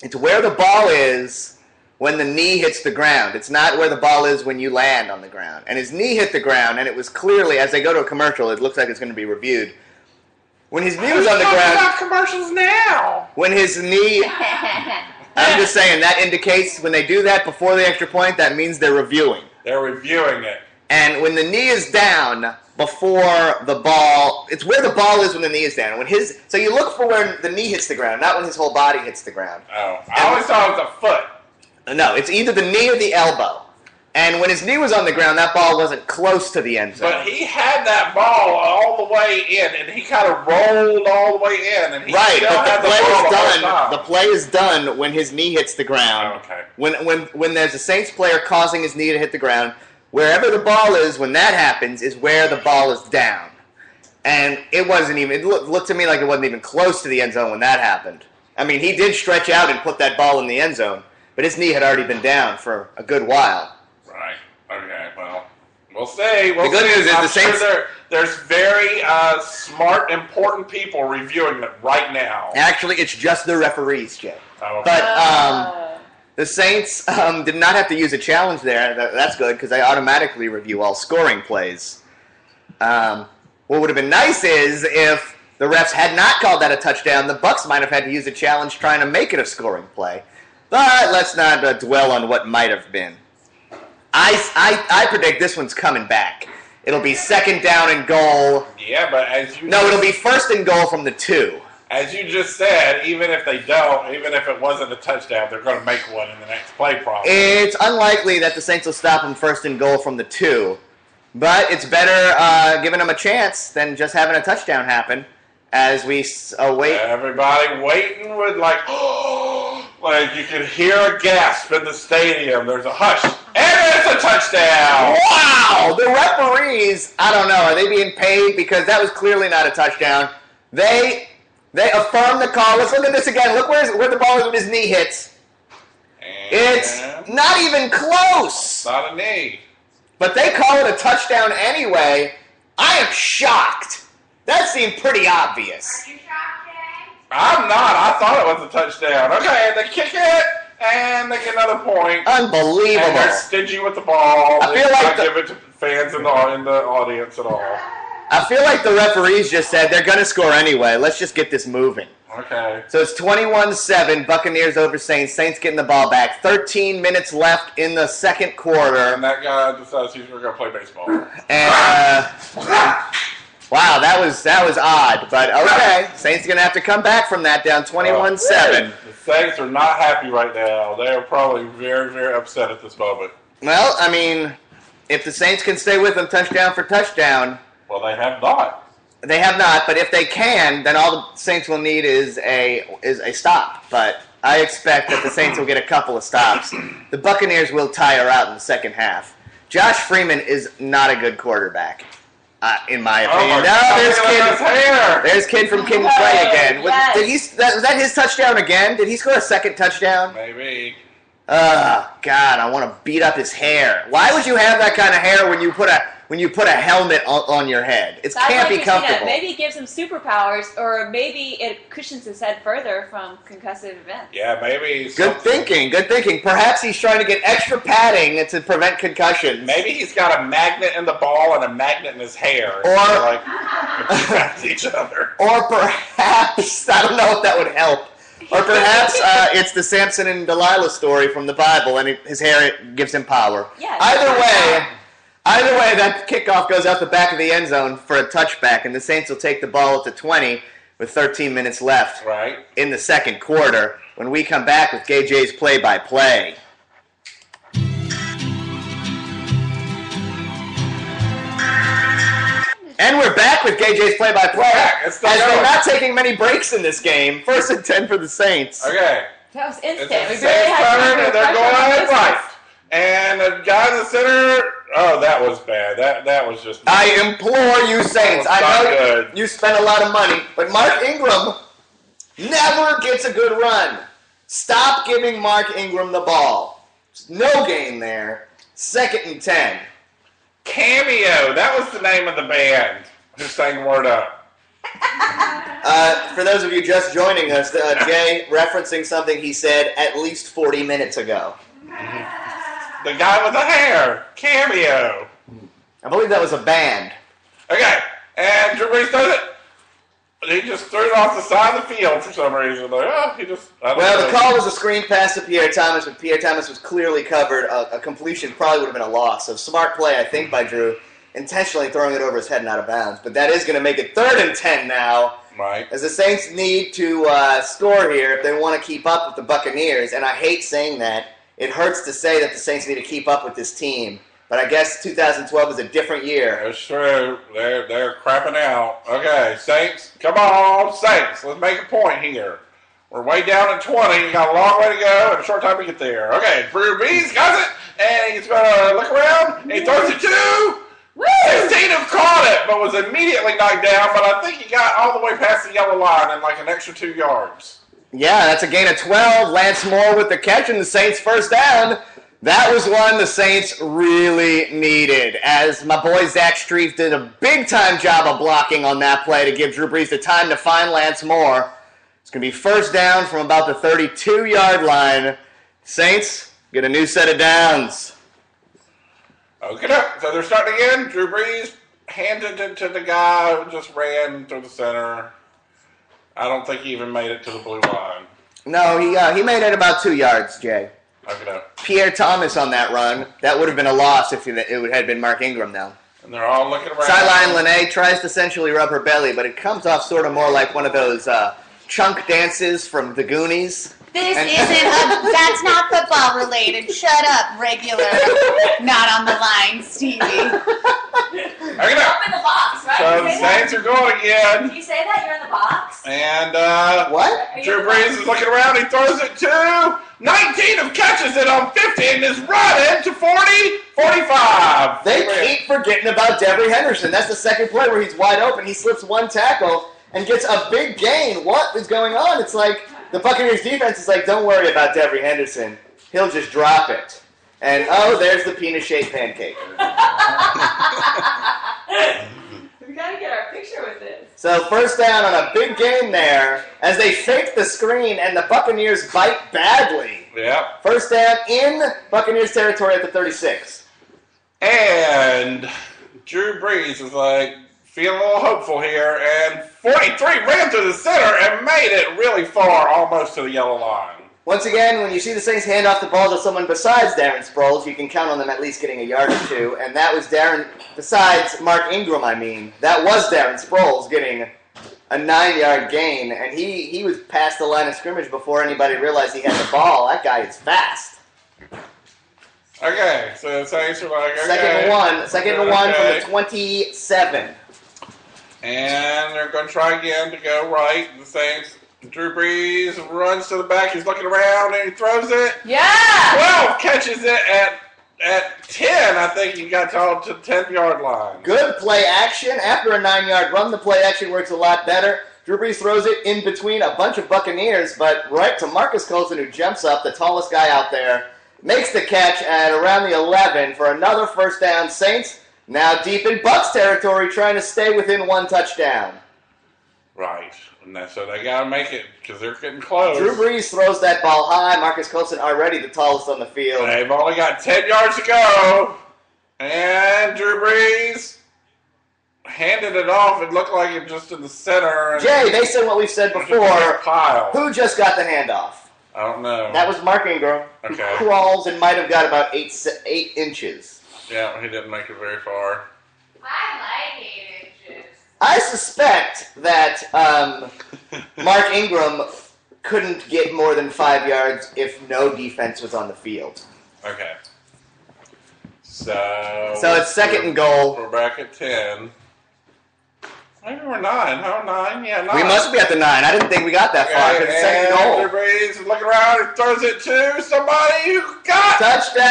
It's where the ball is when the knee hits the ground. It's not where the ball is when you land on the ground. And his knee hit the ground, and it was clearly, as they go to a commercial, it looks like it's going to be reviewed. When his knee was on the ground... about commercials now. When his knee... I'm just saying, that indicates when they do that before the extra point, that means they're reviewing. They're reviewing it. And when the knee is down before the ball, it's where the ball is when the knee is down. So you look for where the knee hits the ground, not when his whole body hits the ground. Oh, I always thought it was a foot. No, it's either the knee or the elbow. And when his knee was on the ground, that ball wasn't close to the end zone. But he had that ball all the way in, and he kind of rolled all the way in, and he still had the ball the play is done when his knee hits the ground. Oh, okay. When there's a Saints player causing his knee to hit the ground, wherever the ball is when that happens is where the ball is down. And it wasn't even, it looked to me like it wasn't even close to the end zone when that happened. I mean, he did stretch out and put that ball in the end zone, but his knee had already been down for a good while. Right. Okay, well, we'll see. The good news is the Saints... Sure there's very smart, important people reviewing it right now. Actually, it's just the referees, Jay. Oh, okay. But the Saints did not have to use a challenge there. That's good, because they automatically review all scoring plays. What would have been nice is if the refs had not called that a touchdown, the Bucs might have had to use a challenge trying to make it a scoring play. But let's not dwell on what might have been. I predict this one's coming back. It'll be second down and goal. Yeah, but as you... No, it'll be first and goal from the 2. As you just said, even if they don't, even if it wasn't a touchdown, they're going to make one in the next play probably. It's unlikely that the Saints will stop them first and goal from the 2. But it's better giving them a chance than just having a touchdown happen as we await. Everybody waiting with like you could hear a gasp in the stadium. There's a hush. And it's a touchdown! Wow! The referees, I don't know, are they being paid? Because that was clearly not a touchdown. They They affirm the call. Let's look at this again. Look where the ball is when his knee hits. And It's not even close. not a knee. But they call it a touchdown anyway. I am shocked. That seemed pretty obvious. Are you shocked, Jay? I'm not. I thought it was a touchdown. Okay, they kick it, and they get another point. Unbelievable. And they're stingy with the ball. I feel They like don't give it to fans in the audience at all. I feel like the referees just said they're going to score anyway. Let's just get this moving. Okay. So it's 21-7, Buccaneers over Saints. Saints getting the ball back. 13 minutes left in the second quarter. And that guy decides he's going to play baseball. And, wow, that was odd. But okay, Saints going to have to come back from that down 21-7. The Saints are not happy right now. They are probably very, very upset at this moment. Well, I mean, if the Saints can stay with them touchdown for touchdown, Well, they have not. they have not, but if they can, then all the Saints will need is a stop. But I expect that the Saints will get a couple of stops. The Buccaneers will tire out in the second half. Josh Freeman is not a good quarterback, in my opinion. There's kid from King Clay again. Yes. Was that his touchdown again? Did he score a second touchdown? Maybe. Oh, God, I want to beat up his hair. Why would you have that kind of hair when you put a helmet on your head? It can't be comfortable. Maybe it gives him superpowers, or maybe it cushions his head further from concussive events. Yeah, maybe. Good thinking. Perhaps he's trying to get extra padding to prevent concussions. Maybe he's got a magnet in the ball and a magnet in his hair. Or like attract each other. Or perhaps, I don't know if that would help. Or perhaps it's the Samson and Delilah story from the Bible, and his hair gives him power. Yeah, Either way, that kickoff goes out the back of the end zone for a touchback, and the Saints will take the ball up to 20 with 13 minutes left in the second quarter when we come back with KJ's play-by-play. And we're back with KJ's play-by-play. As they're not taking many breaks in this game. 1st and 10 for the Saints. Okay. That was instant. It's a Saints turn, and they're going right. And the guy in the center, that was bad. That was just... I implore you, Saints. I know you spent a lot of money, but Mark Ingram never gets a good run. Stop giving Mark Ingram the ball. No gain there. 2nd and 10. Cameo. That was the name of the band who sang Word Up. For those of you just joining us, Jay referencing something he said at least 40 minutes ago. The guy with the hair. Cameo. I believe that was a band. Okay. And Drew Brees does it. He just threw it off the side of the field for some reason. Like, the call was a screen pass to Pierre Thomas, but Pierre Thomas was clearly covered. A completion probably would have been a loss. So smart play, I think, by Drew, intentionally throwing it over his head and out of bounds. But that is going to make it 3rd and 10 now. Right. As the Saints need to score here if they want to keep up with the Buccaneers. And I hate saying that. It hurts to say that the Saints need to keep up with this team. But I guess 2012 is a different year. That's true. They're crapping out. Okay, Saints, come on, Saints. Let's make a point here. We're way down at 20. We got a long way to go and a short time to get there. Okay, Drew Brees got it, and he's going to look around, and he throws it to... 16 have caught it, but was immediately knocked down, but I think he got all the way past the yellow line and like an extra 2 yards. Yeah, that's a gain of 12. Lance Moore with the catch, and the Saints first down. That was one the Saints really needed, as my boy Zach Strief did a big-time job of blocking on that play to give Drew Brees the time to find Lance Moore. It's going to be first down from about the 32-yard line. Saints get a new set of downs. Okay, so they're starting again. Drew Brees handed it to the guy who just ran through the center. I don't think he even made it to the blue line. No, he made it about 2 yards, Jay. Okay. Pierre Thomas on that run. That would have been a loss if it had been Mark Ingram, though. And they're all looking around. Sideline Lene tries to essentially rub her belly, but it comes off sort of more like one of those chunk dances from the Goonies. That's not football related. Shut up, regular. Not on the line, Stevie. Okay, now. Up in the box, right? So the Saints are going again. Did you say that? You're in the box? And what? Drew Brees is looking around. He throws it to 19 of catches it on 50 and is running to 40, 45. They keep forgetting about Devery Henderson. That's the second play where he's wide open. He slips one tackle, and gets a big gain. What is going on? It's like the Buccaneers defense is like, don't worry about Devery Henderson. He'll just drop it. And, oh, there's the penis-shaped pancake. We got to get our picture with this. So first down on a big game there as they fake the screen and the Buccaneers bite badly. Yep. First down in Buccaneers territory at the 36. And Drew Brees is like feeling a little hopeful here, and 43 ran to the center and made it really far, almost to the yellow line. Once again, when you see the Saints hand off the ball to someone besides Darren Sproles, you can count on them at least getting a yard or two. And that was besides Mark Ingram, that was Darren Sproles getting a 9-yard gain. And he was past the line of scrimmage before anybody realized he had the ball. That guy is fast. Okay, so the Saints are like, okay. Second and one from the 27. And they're going to try again to go right. The Saints, Drew Brees runs to the back. He's looking around and he throws it. Yeah! 12 catches it at 10. I think he got to the 10-yard line. Good play action. After a 9-yard run, the play action works a lot better. Drew Brees throws it in between a bunch of Buccaneers, but right to Marcus Colston, who jumps up, the tallest guy out there, makes the catch at around the 11 for another first down. Saints now deep in Bucs territory, trying to stay within one touchdown. Right. And so they got to make it because they're getting close. Drew Brees throws that ball high. Marcus Colston already the tallest on the field. They've only got 10 yards to go. And Drew Brees handed it off. It looked like it just in the center. Jay, based on what we've said before, who just got the handoff? I don't know. That was Mark Ingram, who crawls and might have got about 8 inches. Yeah, he didn't make it very far. I like 8 inches. I suspect that Mark Ingram couldn't get more than 5 yards if no defense was on the field. Okay. So it's second and goal. We're back at 10. Maybe we're 9. How 9? Yeah, 9. We must be at the 9. I didn't think we got that far. It's second goal. Everybody's looking around and throws it to somebody who got touchdown!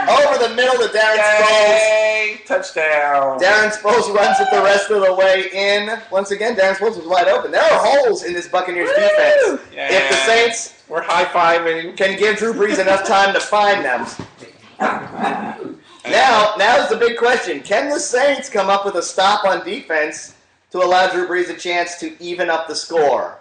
Over the middle to Darren Sproles. Touchdown! Darren Sproles runs it the rest of the way in. Once again, Darren Sproles was wide open. There are holes in this Buccaneers defense. Yeah. If the Saints we're high-fiving, can give Drew Brees enough time to find them. Now's the big question. Can the Saints come up with a stop on defense to allow Drew Brees a chance to even up the score?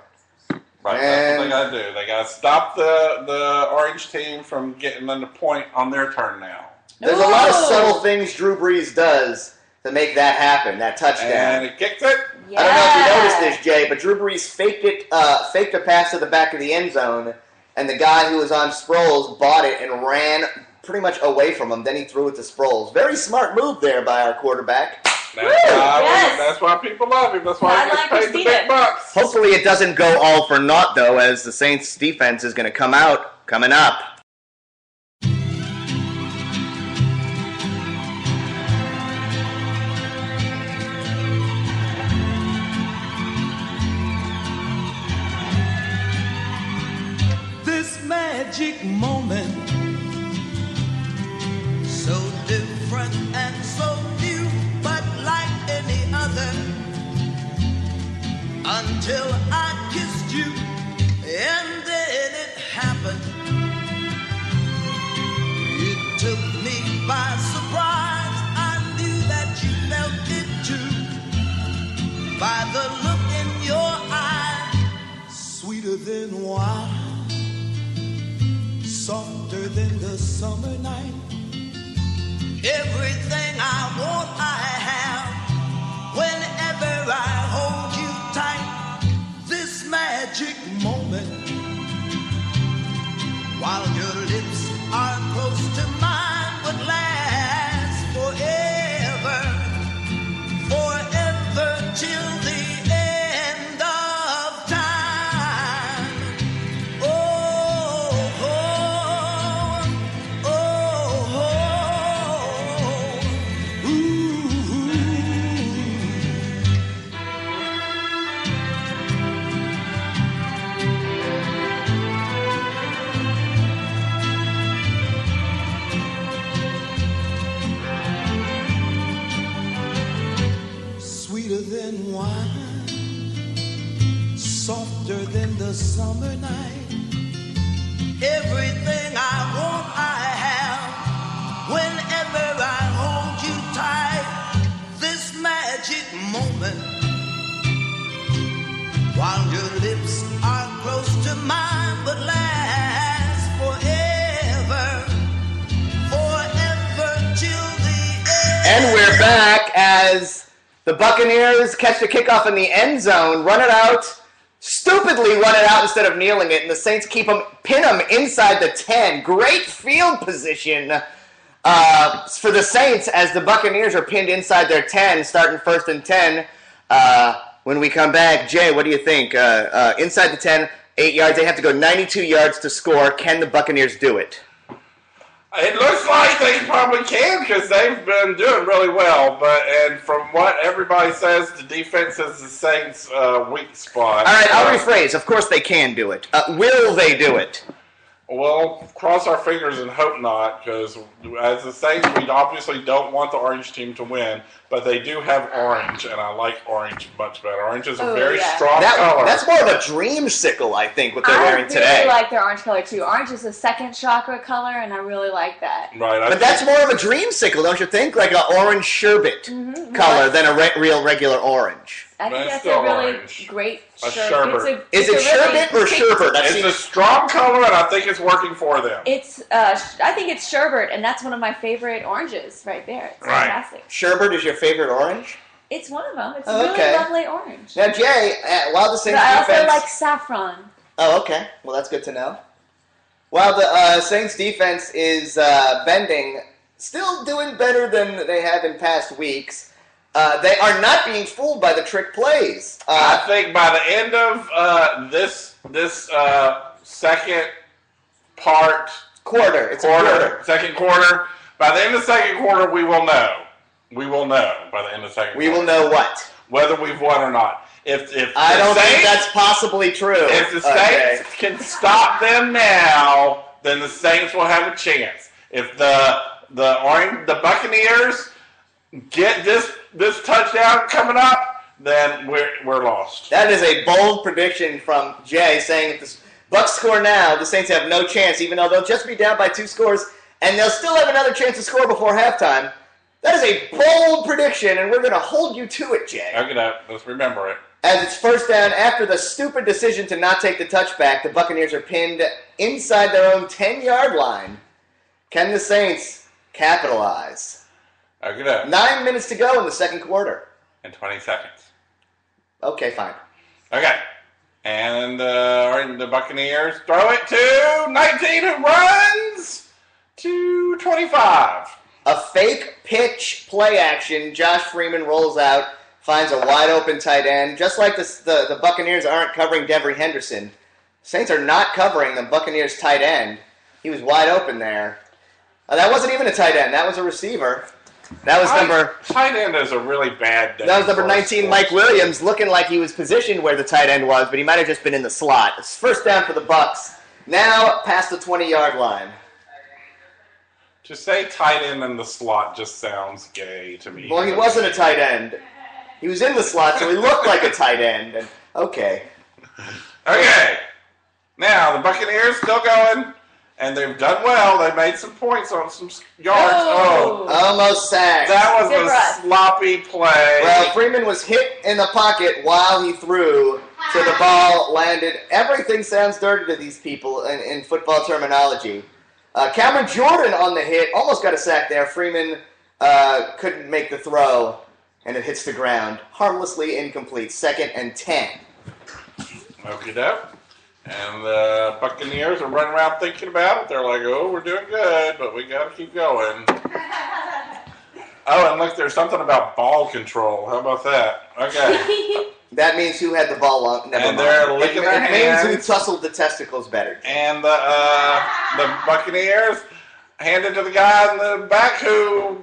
Right, that's what they got to do. They got to stop the orange team from getting them the point on their turn now. There's a lot of subtle things Drew Brees does to make that happen, that touchdown. And he kicked it. Yeah. I don't know if you noticed this, Jay, but Drew Brees faked a pass to the back of the end zone, and the guy who was on Sproles bought it and ran pretty much away from him. Then he threw it to Sproles. Very smart move there by our quarterback. That's why people love him. That's why he gets paid the big bucks. Hopefully it doesn't go all for naught, though, as the Saints' defense is going to come out coming up. This magic moment, so different and so new, but like any other, until I kissed you, and then it happened. It took me by surprise. I knew that you felt it too, by the look in your eye, sweeter than wine, softer than the summer night. Everything I want, I have. Whenever I hold you tight, this magic moment, while your lips are close to mine, would last forever, forever till the end of time. Oh, oh, oh, oh. a summer night. Everything I want, I have. Whenever I hold you tight, this magic moment, while your lips are close to mine, but last forever, forever till the end. And we're back as the Buccaneers catch the kickoff in the end zone, run it out, stupidly run it out instead of kneeling it, and the Saints pin them inside the 10. Great field position for the Saints as the Buccaneers are pinned inside their 10, starting 1st and 10. When we come back, Jay, what do you think? Inside the 10, 8 yards. They have to go 92 yards to score. Can the Buccaneers do it? It looks like they probably can because they've been doing really well. And from what everybody says, the defense is the Saints' weak spot. All right, I'll rephrase. Of course they can do it. Will they do it? Well, cross our fingers and hope not, because as the Saints, we obviously don't want the orange team to win, but they do have orange, and I like orange much better. Orange is a very strong color. That's more of a dreamsicle, I think, what they're wearing today. I really like their orange color, too. Orange is the second chakra color, and I really like that. Right. But that's more of a dreamsicle, don't you think? Like an orange sherbet color than a real regular orange. I think that's a really great sherbet. Is it sherbet or sherbet? It's a strong color, and I think it's working for them. It's I think it's sherbet, and that's one of my favorite oranges right there. It's fantastic. Sherbet is your favorite orange? It's one of them. It's a really lovely orange. Now, Jay, while the Saints I defense... also like saffron. Oh, okay. Well, that's good to know. While the Saints defense is bending, still doing better than they have in past weeks, they are not being fooled by the trick plays. I think by the end of this second quarter, second quarter, by the end of the second quarter, we will know. We will know by the end of the second quarter. We will know what? Whether we've won or not. If I don't think that's possibly true. If the Saints can stop them now, then the Saints will have a chance. If the Buccaneers get this touchdown coming up, then we're lost. That is a bold prediction from Jay, saying if the Bucs score now, the Saints have no chance, even though they'll just be down by 2 scores, and they'll still have another chance to score before halftime. That is a bold prediction, and we're going to hold you to it, Jay. Okay, let's remember it. As it's first down, after the stupid decision to not take the touchback, the Buccaneers are pinned inside their own 10-yard line. Can the Saints capitalize? Okay. 9 minutes to go in the second quarter. And 20 seconds. Okay, fine. Okay. And the Buccaneers throw it to 19, who runs to 25. A fake pitch play action. Josh Freeman rolls out, finds a wide open tight end. Just like the Buccaneers aren't covering Devery Henderson, Saints are not covering the Buccaneers tight end. He was wide open there. That wasn't even a tight end. That was a receiver. That was tight end is a really bad day. That was number 19, Mike Williams, looking like he was positioned where the tight end was, but he might have just been in the slot. It's first down for the Bucs. Now past the 20-yard line. To say tight end in the slot just sounds gay to me. Well, he wasn't a tight end. He was in the slot, so he looked like a tight end. And, okay. Okay. Now, the Buccaneers still going, and they've done well. They made some points on some yards. Oh. Almost sacked. That was a sloppy play. Well, Freeman was hit in the pocket while he threw, so the ball landed. Everything sounds dirty to these people in football terminology. Cameron Jordan on the hit, almost got a sack there. Freeman couldn't make the throw, and it hits the ground. Harmlessly incomplete. 2nd and 10. Okie doke. And the Buccaneers are running around thinking about it. They're like, oh, we're doing good, but we got to keep going. Oh, and look, there's something about ball control. How about that? Okay. That means who had the ball long. Never mind. They're licking their hands. It means who tussled the testicles better. And the Buccaneers handed to the guy in the back who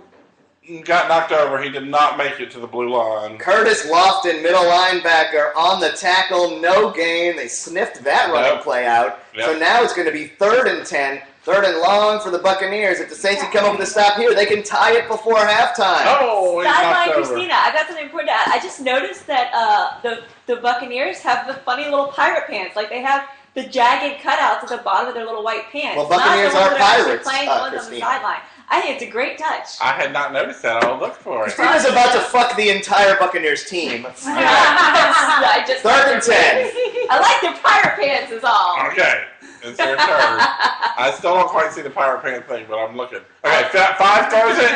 got knocked over. He did not make it to the blue line. Curtis Lofton, middle linebacker, on the tackle, no gain. They sniffed that running play out. Yep. So now it's going to be 3rd and 10 3rd and long for the Buccaneers. If the Saints can come up with a stop here, they can tie it before halftime. Oh, he's knocked Sideline over. Christina, I got something important to add. I just noticed that the Buccaneers have the funny little pirate pants. Like they have the jagged cutouts at the bottom of their little white pants. Well, Buccaneers Not the ones are that actually pirates, playing the ones on the Christina. sideline. I think it's a great touch. I had not noticed that. I'll look for it. Christina's about to fuck the entire Buccaneers team. I just 3rd and 10. I like the pirate pants is all. Okay. It's their turn. I still don't quite see the pirate pants thing, but I'm looking. Okay, 5 throws it.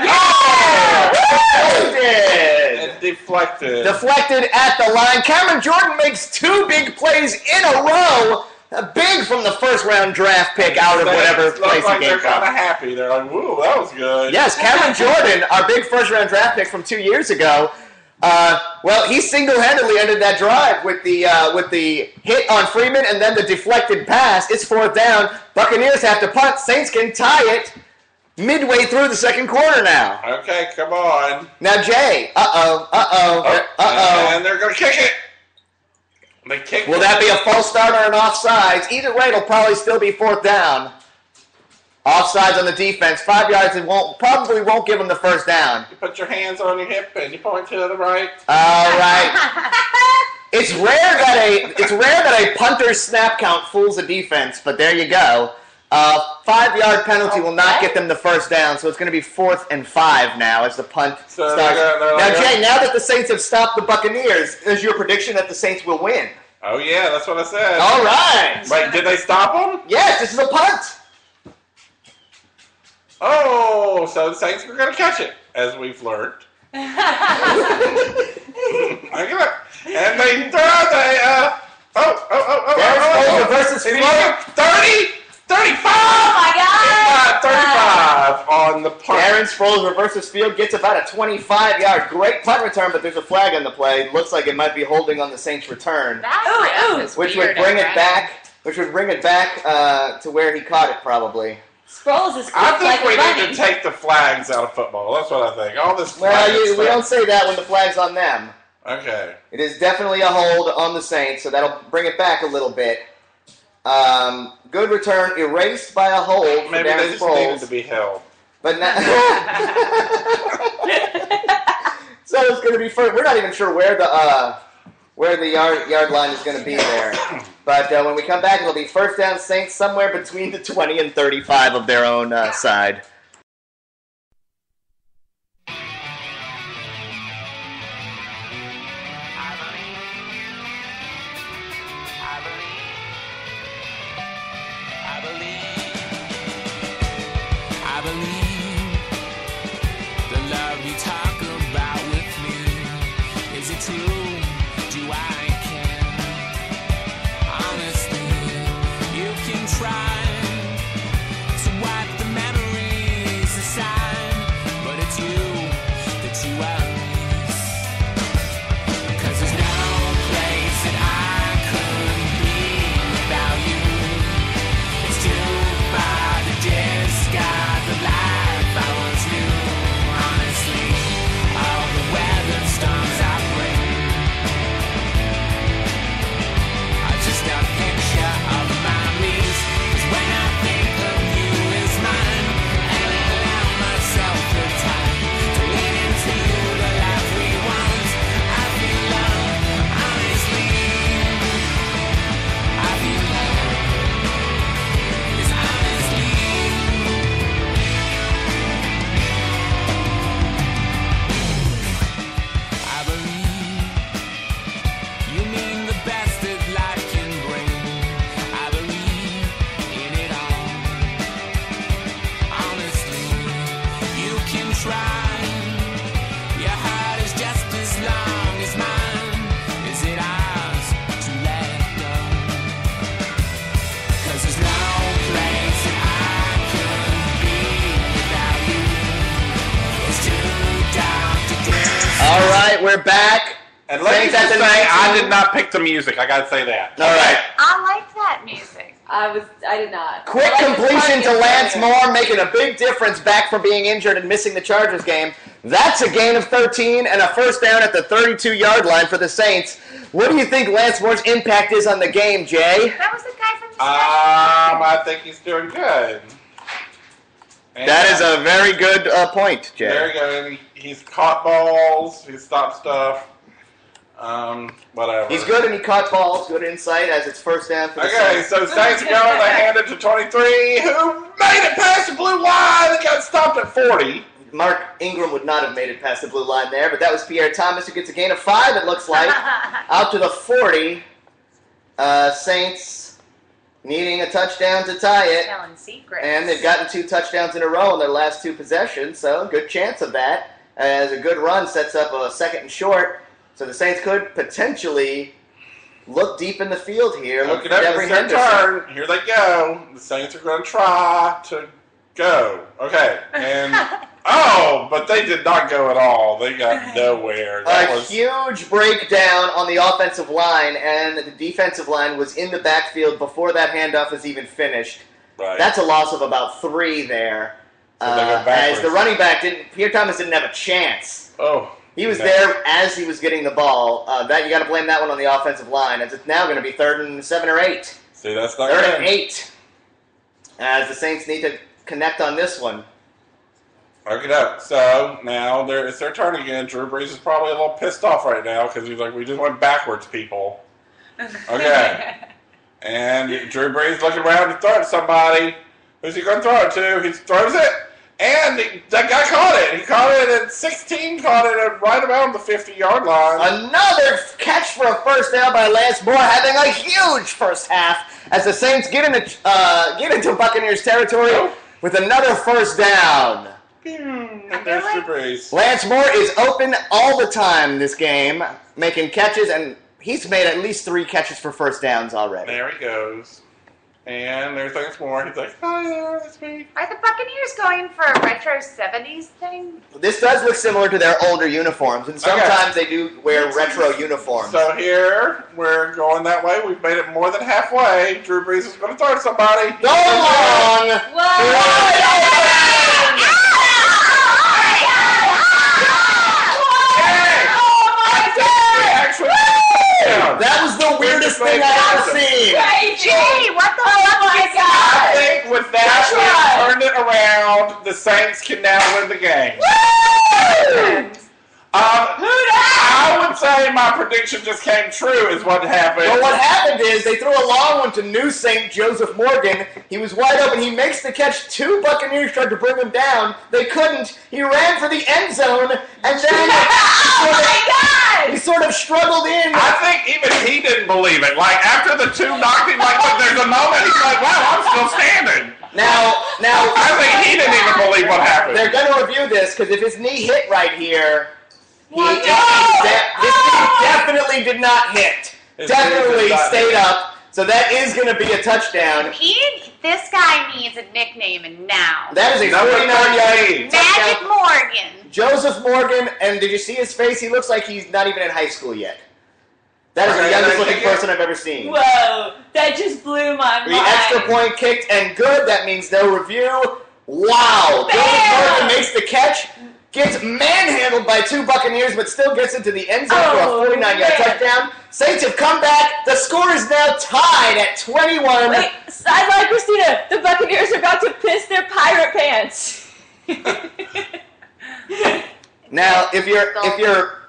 Deflected. It's deflected. Deflected at the line. Cameron Jordan makes 2 big plays in a row. Big from the first-round draft pick out of whatever place like he came they're kind from. of happy. They're like, "Woo, that was good." Yes, Cameron Jordan, our big first-round draft pick from 2 years ago. Well, he single-handedly ended that drive with the hit on Freeman and then the deflected pass. It's 4th down. Buccaneers have to punt. Saints can tie it midway through the second quarter now. Okay, come on. Now, Jay. And they're going to kick it. They kick Will it. that be a false start or an offsides? Either way, it'll probably still be 4th down. Offsides on the defense. 5 yards. It probably won't give them the first down. You put your hands on your hip and you point to the right. All right. It's rare that a punter's snap count fools a defense, but there you go. 5-yard penalty will not get them the first down, so it's going to be 4th and 5 now as the punt So starts. they're Now, like, Jay, now that the Saints have stopped the Buccaneers, is your prediction that the Saints will win? Oh, yeah, that's what I said. All right. Wait, did they stop them? Yes, this is a punt. Oh, so the Saints were going to catch it, as we've learned. And they throw There's Folger versus He's Field. looking 30, 35. Oh my God! 35 on the punt. Darren Sproles reverses field, gets about a 25-yard great punt return, but there's a flag on the play. Looks like it might be holding on the Saints' return, which would bring it back. To where he caught it, probably. Sproles is I quick think like we running. need to take the flags out of football. That's what I think. All this Well, flag we stuff. don't say that when the flag's on them. Okay. It is definitely a hold on the Saints, so that'll bring it back a little bit. Good return, erased by a hold for Maybe Darren they just needed Sproles. to be held. But now, so it's going to be first. We're not even sure where the yard line is going to be there. But when we come back, it'll be first down Saints somewhere between the 20 and 35 of their own side. I believe the love you talk about with me. Is it true? Do I care? Honestly, you can try to wipe the memories aside, but it's you that you erase. 'Cause there's no place that I could be without you. It's too far to discard the life I once knew. Honestly, all the weather storms I bring are just a picture of my means. 'Cause when I think of you as mine, and I allow myself the time to lean into the life we want, I feel love. Honestly, I feel love. Yes, honestly. I believe you mean the best that life can bring. I believe in it all. Honestly, you can try. Your heart is just as long as mine. Is it ours to let go? 'Cause there's no place that I could be without you. It's too dark to dance. All right, we're back. And let me Saints at just the say, 19. I did not pick the music. I got to say that. All right. I like that music. I did not. Quick I like the completion to target Lance player. Moore, making a big difference back from being injured and missing the Chargers game. That's a gain of 13 and a first down at the 32-yard line for the Saints. What do you think Lance Moore's impact is on the game, Jay? That was the guy from the I think he's doing good. And That is a very good point, Jay. there you go. And he's caught balls. He's stopped stuff. Whatever. He's good and he caught balls. Good insight as it's first down for the Okay, Saints. so Saints are going. They hand it to 23, who made it past the blue line. They got stopped at 40. Mark Ingram would not have made it past the blue line there, but that was Pierre Thomas who gets a gain of 5, it looks like. Out to the 40. Saints needing a touchdown to tie it. Telling secrets. And they've gotten 2 touchdowns in a row in their last 2 possessions, so good chance of that. As a good run sets up a second and short. So the Saints could potentially look deep in the field here. Look Look at at Devery their Henderson. turn. Here they go. The Saints are going to try to go. Okay, and but they did not go at all. They got nowhere. That A was huge breakdown on the offensive line, and the defensive line was in the backfield before that handoff was even finished. right. That's a loss of about 3 there. So they go As backwards. the running back Pierre Thomas didn't have a chance. He was no. there as he was getting the ball. That you got to blame that one on the offensive line, as it's now going to be 3rd and 7 or 8. See, that's not 3rd good. and 8. As the Saints need to connect on this one. Okay, up. So now it's their turn again. Drew Brees is probably a little pissed off right now because he's like, we just went backwards, people. Okay. And Drew Brees looking around to throw it at somebody. Who's he going to throw it to? He throws it, and that guy caught it. He caught it at 16, caught it at right around the 50-yard line. Another catch for a first down by Lance Moore, having a huge first half as the Saints get into Buccaneers territory with another first down. And there's Drew Brees. Lance Moore is open all the time this game, making catches, and he's made at least 3 catches for first downs already. There he goes. And there's Lance Moore. He's like, hi there, that's me. Are the Buccaneers going for a retro 70s thing? This does look similar to their older uniforms, and sometimes they do wear retro uniforms. So here, we're going that way. We've made it more than halfway. Drew Brees is going to throw to somebody. Go long! That was the weirdest thing I've ever seen. Jay, what the fuck is I think with that, we have turned it around. The Saints can now win the game. I would say my prediction just came true is what happened. Well, what happened is they threw a long one to new St. Joseph Morgan. He was wide open. He makes the catch. 2 Buccaneers tried to bring him down. They couldn't. He ran for the end zone, and then he sort of struggled in. I think even he didn't believe it. Like, after the 2 knocked him, like, there's a moment, he's like, wow, I'm still standing. Now, I think he didn't even believe what happened. they're going to review this, because if his knee hit right here, this knee definitely did not hit. His Definitely knee did not stayed hit. up. So that is going to be a touchdown. This guy needs a nickname, and now. That is a Number 49-yard Magic touchdown. Morgan. Joseph Morgan, and did you see his face? He looks like he's not even in high school yet. That is the Okay, youngest and I looking think person I've ever seen. Whoa, that just blew my mind. The extra point kicked and good. That means no review. Wow. Joseph Morgan makes the catch. Gets manhandled by 2 Buccaneers, but still gets into the end zone for a 49-yard touchdown. Saints have come back. The score is now tied at 21. Wait, sideline Christina, the Buccaneers are about to piss their pirate pants. Now, if you're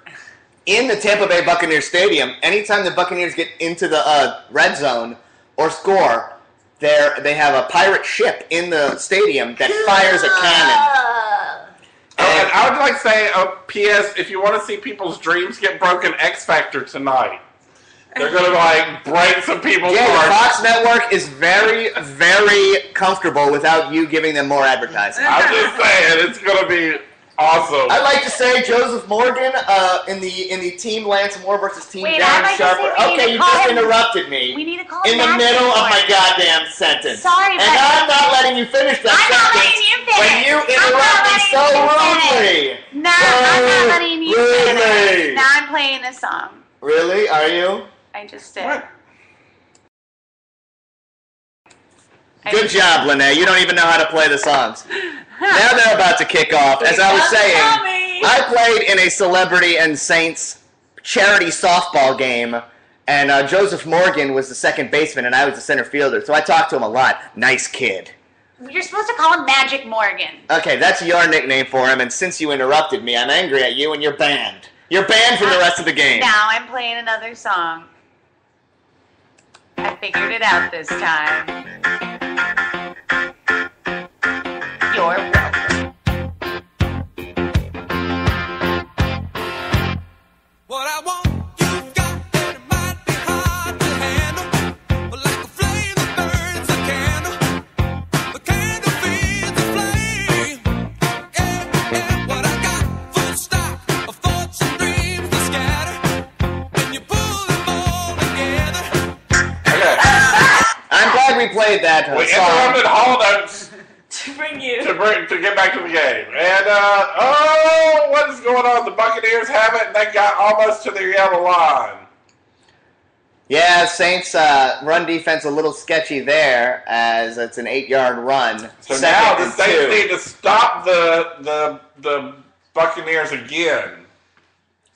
in the Tampa Bay Buccaneers Stadium, anytime the Buccaneers get into the red zone or score, they have a pirate ship in the stadium that fires a cannon. And I would like to say, P.S., if you want to see people's dreams get broken, X Factor tonight. They're going to, like, break some people's Yeah, the hearts. Fox Network is very, very comfortable without you giving them more advertising. I'm just saying, it's going to be awesome. I'd like to say Joseph Morgan in the team Lance Moore versus team Wait, Darren I'd like to say Sharper. we need Okay, to you call just him- interrupted me. We need to call in the Magic middle of my Morgan. goddamn sentence. Sorry, and but- I'm not letting you finish that I'm not sentence letting you finish. when you I'm not interrupt me letting so you rudely. No, I'm not letting you Rudely. finish. Now I'm playing a song. Really? Are you? I just did. What? Good job, Lene. You don't even know how to play the songs. Now they're about to kick off. As I was saying, I played in a Celebrity and Saints charity softball game, and Joseph Morgan was the second baseman, and I was the center fielder, so I talked to him a lot. Nice kid. You're supposed to call him Magic Morgan. Okay, that's your nickname for him, and since you interrupted me, I'm angry at you and you're banned. You're banned from the rest of the game. Now I'm playing another song. I figured it out this time. You're welcome. What I want, you've got, and it might be hard to handle. But like a flame that burns a candle, the candle feeds the flame. Yeah, what I got, full stock of thoughts and dreams to scatter. When you pull them all together. Okay. I'm glad we played that We song. interrupted Hall Notes To bring you. to get back to the game. And, what is going on? The Buccaneers have it, and they got almost to their yellow line. Yeah, Saints run defense a little sketchy there, as it's an 8-yard run. So Second now the and Saints 2. need to stop the Buccaneers again.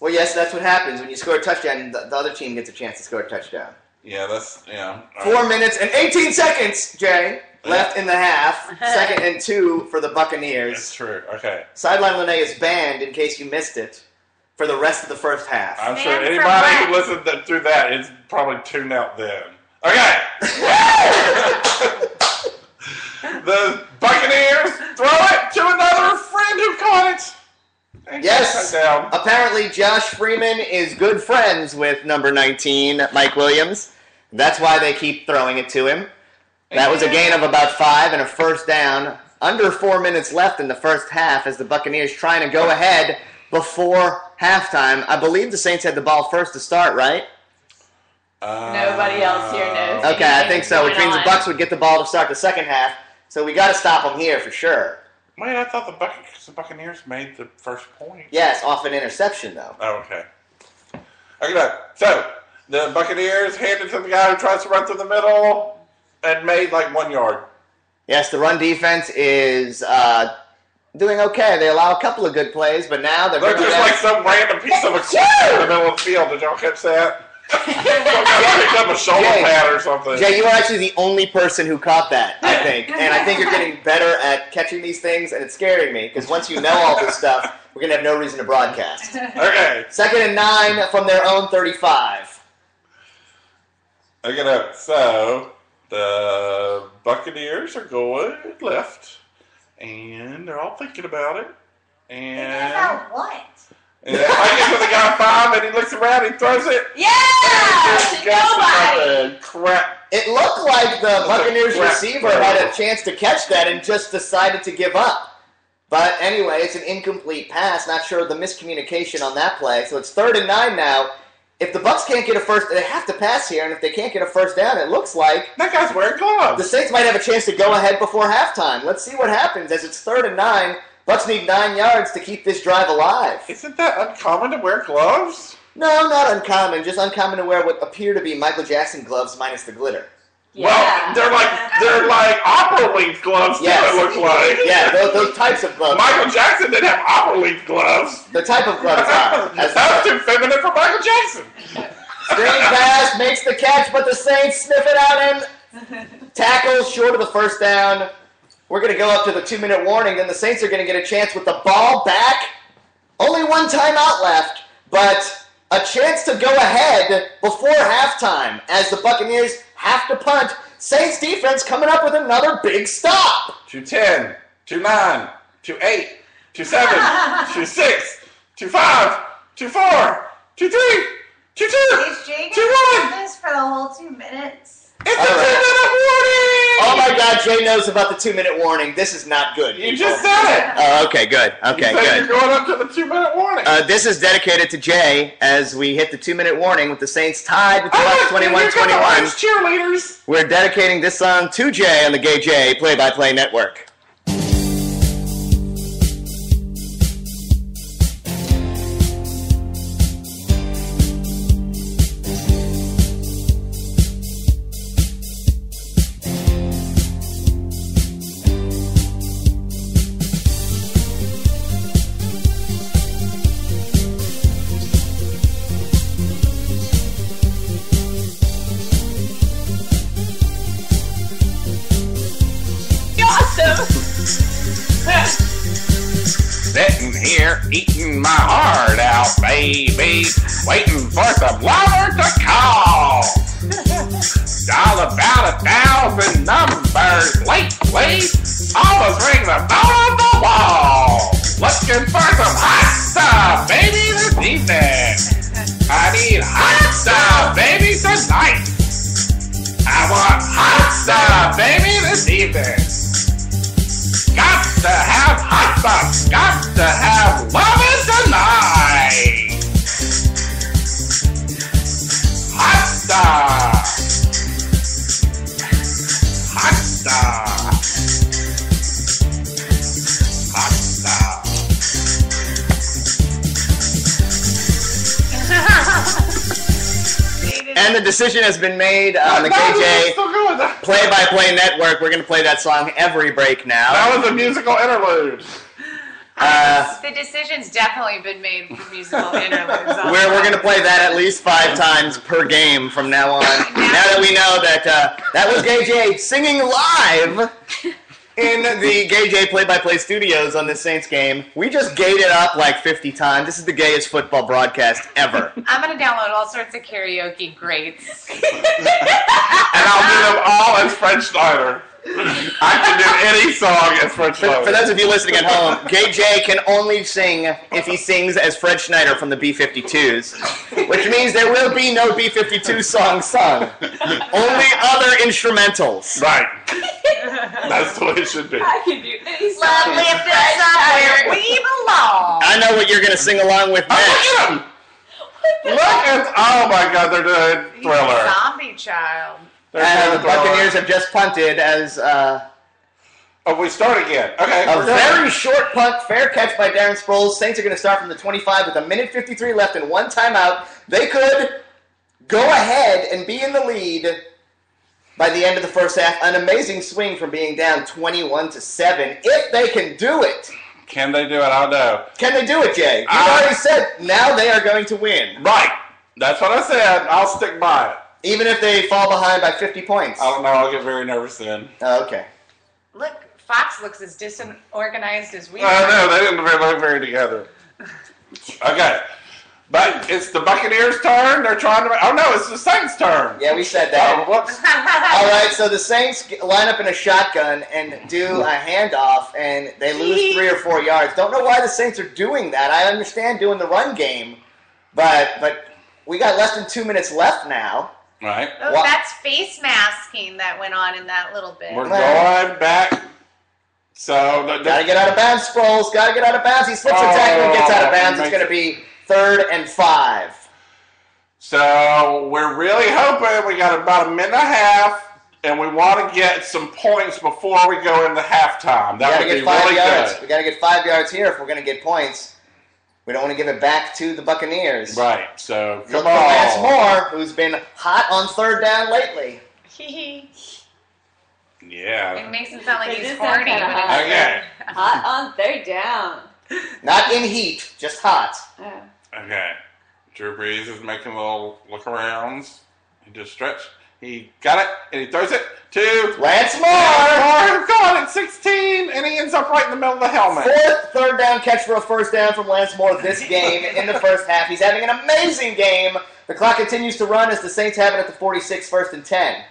Well, yes, that's what happens when you score a touchdown. The other team gets a chance to score a touchdown. Yeah, that's, yeah. 4 minutes and 18 seconds, Jay, left in the half. Second and 2 for the Buccaneers. That's true. Okay. Sideline Lene is banned, in case you missed it, for the rest of the first half. I'm sure Man, for anybody who what? listened through that is probably tuned out then. Okay. The Buccaneers throw it to another friend who caught it. And Yes. touchdown. Apparently, Josh Freeman is good friends with number 19, Mike Williams. That's why they keep throwing it to him. That was a gain of about 5 and a first down. Under 4 minutes left in the first half as the Buccaneers trying to go ahead before halftime. I believe the Saints had the ball first to start, right? Nobody else here knows. Okay, I think so, which Going means the on. Bucs would get the ball to start the second half. So we got to stop them here for sure. Wait, I thought the Buccaneers made the first point. Yes, off an interception, though. Oh, okay. Okay, so the Buccaneers handed to the guy who tries to run through the middle and made like 1 yard. Yes, the run defense is doing okay. They allow a couple of good plays, but now they're Look, bringing there's back- like some random piece of equipment in the middle of the field. Did y'all catch that? Some guy picked up a shoulder Jay. pad or something. Jay, you are actually the only person who caught that, I think. And I think you're getting better at catching these things, and it's scaring me, because once you know all this stuff, we're going to have no reason to broadcast. Okay. 2nd and 9 from their own 35. Okay, so the Buccaneers are going left, and they're all thinking about it. And About what? I get to the guy 5, and he looks around, he throws it. Yeah! Just To gets nobody! the crap. It looked like the Buccaneers crap receiver throw. had a chance to catch that and just decided to give up. But anyway, it's an incomplete pass. Not sure of the miscommunication on that play. So it's 3rd and 9 now. If the Bucs can't get a first, they have to pass here, and if they can't get a first down, it looks like That guy's wearing the gloves. Saints might have a chance to go ahead before halftime. Let's see what happens as it's 3rd and 9. Bucs need 9 yards to keep this drive alive. Isn't that uncommon to wear gloves? No, not uncommon. Just uncommon to wear what appear to be Michael Jackson gloves minus the glitter. Yeah. Well, they're like opera length gloves too, Yes. it looks like. Yeah, those types of gloves. Michael Jackson didn't have opera length gloves. The type of gloves are. That was too feminine for Michael Jackson. Screen pass, makes the catch, but the Saints sniff it out and tackles short of the first down. We're going to go up to the 2-minute warning. Then the Saints are going to get a chance with the ball back. Only one timeout left, but a chance to go ahead before halftime as the Buccaneers have to punt. Saints defense coming up with another big stop. 2-10, 2-9, 2-8, 2-7, 2-6, 2-5, 2-4, 2-3, 2-2, Is Jay 2-1. gonna do this for the whole 2 minutes? It's a All right. 2-minute warning! Oh my God, Jay knows about the 2-minute warning. This is not good. You people. just said it! Oh, okay, good. Okay, You said good. you're going up to the 2-minute warning. This is dedicated to Jay as we hit the 2-minute warning with the Saints tied with the Bucs Here come the 21-21. orange cheerleaders. We're dedicating this song to Jay on the Gay Jay Play-by-Play Network. Y'all so eating my heart out, baby, waiting for some lover to call. All about 1,000 numbers lately, almost ring the phone on the wall. Looking for some hot stuff, baby, this evening. I need hot stuff, baby, tonight. I want hot stuff, baby, this evening. Got to have hot stuff. Got to have lovin' tonight. Hot stuff. Hot stuff. Hot stuff. And the decision has been made on the KJ Play-by-Play Network. We're going to play that song every break now. That was a musical interlude. The decision's definitely been made for musical interludes. We're going to play that at least 5 times per game from now on. Now that we know that that was KJ singing live in the KJ Play-by-Play studios on this Saints game. We just gayed it up like 50 times. This is the gayest football broadcast ever. I'm going to download all sorts of karaoke greats. And I'll do them all as Fred Schneider. I can do any song as Fred Schneider. For those of you listening at home, KJ can only sing if he sings as Fred Schneider from the B-52s, which means there will be no B-52 song sung. Only other instrumentals. Right. That's the way it should be. I can do this. Love lift us up where we belong. I know what you're going to sing along with next. Oh, look at them! Look at, oh my God, they're doing Thriller. Zombie child. And the Buccaneers have just punted as Oh, we start again. Okay. a very short punt, fair catch by Darren Sproles. Saints are going to start from the 25 with 1:53 left and 1 timeout. They could go ahead and be in the lead by the end of the first half. An amazing swing from being down 21-7. If they can do it. Can they do it? I don't know. Can they do it, Jay? You already said now they are going to win. Right. That's what I said. I'll stick by it. Even if they fall behind by 50 points. I don't know. I'll get very nervous then. Oh, okay. Look, Fox looks as disorganized as we I know. They didn't look very together. Okay. But it's the Buccaneers' turn. They're trying to... Oh, no. It's the Saints' turn. Yeah, we said that. Oh, whoops. All right, so the Saints line up in a shotgun and do a handoff, and they lose 3 or 4 yards. Don't know why the Saints are doing that. I understand doing the run game, but we got less than 2 minutes left now. Right. Oh, that's face masking that went on in that little bit. We're going back. So... Gotta get out of bounds, Sproles. Gotta get out of bounds. He slips a tackle and gets out of bounds. It's going to be 3rd and 5. So we're really hoping we got about a minute and a half, and we want to get some points before we go into halftime. That would be really good. We got to get 5 yards here if we're going to get points. We don't want to give it back to the Buccaneers. Right. So Look come for on. Lance Moore, who's been hot on 3rd down lately. Yeah. It makes him sound like It he's does sound horny. kinda But hot. Okay. Hot on 3rd down. Not in heat, just hot. Oh. Okay. Drew Brees is making little look-arounds. He just stretched. He got it, and he throws it to Lance Moore! Moore. Gone at 16, and he ends up right in the middle of the helmet. 4th 3rd down catch for a 1st down from Lance Moore this game in the first half. He's having an amazing game. The clock continues to run as the Saints have it at the 46, 1st and 10.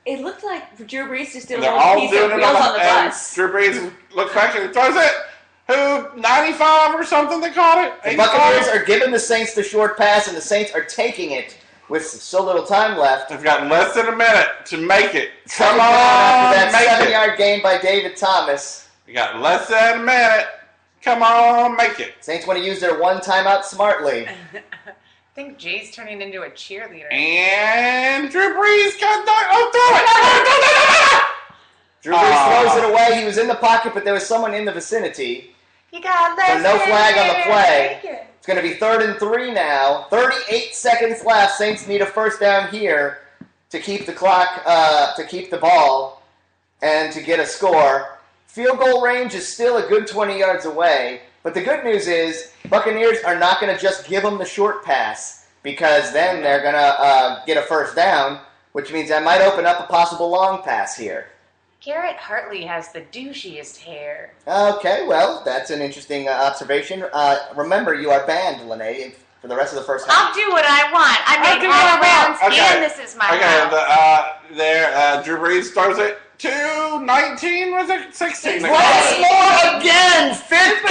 It looked like Drew Brees just did a They're little all piece doing of it wheels on the and bus. Drew Brees looks back and he throws it. Who, 95 or something they called it? The 85? Buccaneers are giving the Saints the short pass, and the Saints are taking it with so little time left. They've got less than a minute to make it. Come After on, that make 7-yard it. gain by David Thomas. We got less than a minute. Come on, make it. Saints want to use their 1 timeout smartly. I think Jay's turning into a cheerleader. And Drew Brees got throw it. Drew Brees throws it away. He was in the pocket, but there was someone in the vicinity. You got So less no flag on the play. Take it. It's going to be 3rd and 3 now. 38 seconds left. Saints need a 1st down here to keep the clock, to keep the ball, and to get a score. Field goal range is still a good 20 yards away. But the good news is Buccaneers are not going to just give them the short pass, because then they're going to get a 1st down, which means that might open up a possible long pass here. Garrett Hartley has the douchiest hair. Okay, well, that's an interesting observation. Remember, you are banned, Lene, for the rest of the first half. I'll do what I want. I make all rounds, and this is my round. Drew Brees throws it to 19, was it? 16. Once more again! Fifth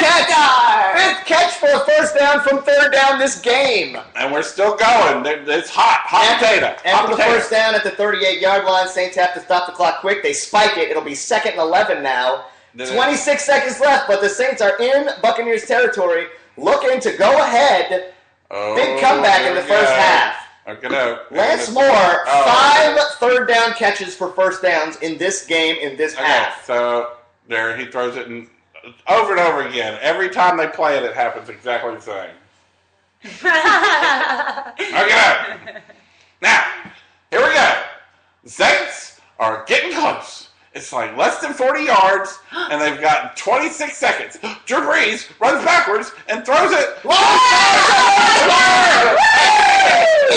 catch for a first down from third down this game. And we're still going. It's hot potato. After the first down at the 38-yard line, Saints have to stop the clock quick. They spike it. It'll be 2nd and 11 now. 26 seconds left, but the Saints are in Buccaneers territory, looking to go ahead. Big comeback in the first half. Lance Moore, 5 third down catches for first downs in this game, in this half. So there he throws it over and over again. Every time they play it, it happens exactly the same. Now, here we go. The Saints are getting close. It's like less than 40 yards, and they've got 26 seconds. Drew Brees runs backwards and throws it.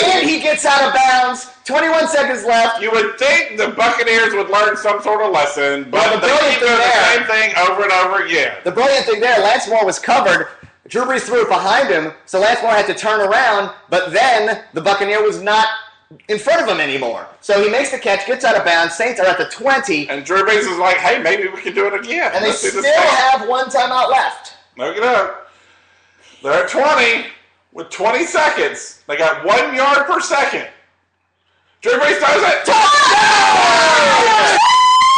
And he gets out of bounds. 21 seconds left. You would think the Buccaneers would learn some sort of lesson, but they keep doing the same thing over and over again. The brilliant thing there, Lance Moore was covered. Drew Brees threw it behind him, so Lance Moore had to turn around, but then the Buccaneer was not in front of him anymore. So he makes the catch, gets out of bounds. Saints are at the 20. And Drew Brees is like, hey, maybe we can do it again. And they still have one timeout left. Look it up. They're at 20 with 20 seconds. They got 1 yard per second. Drew Brees does it. Touchdown!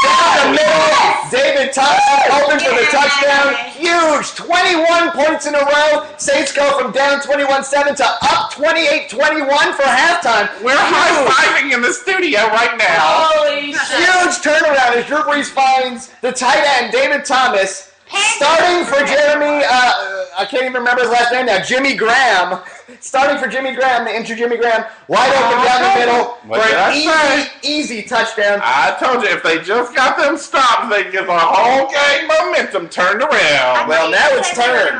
Down the middle. David Thompson open for the touchdown. Huge. 21 points in a row. Saints go from down 21-7 to up 28-21 for halftime. We're high-fiving in the studio right now. Holy shit. Huge turnaround as Drew Brees finds the tight end, David Thomas. Starting for Jeremy, I can't even remember his last name now, Jimmy Graham. Starting for Jimmy Graham, the injured Jimmy Graham, wide open down the middle for an easy touchdown. I told you, if they just got them stopped, they'd get the whole game momentum turned around. Well, now it's turned.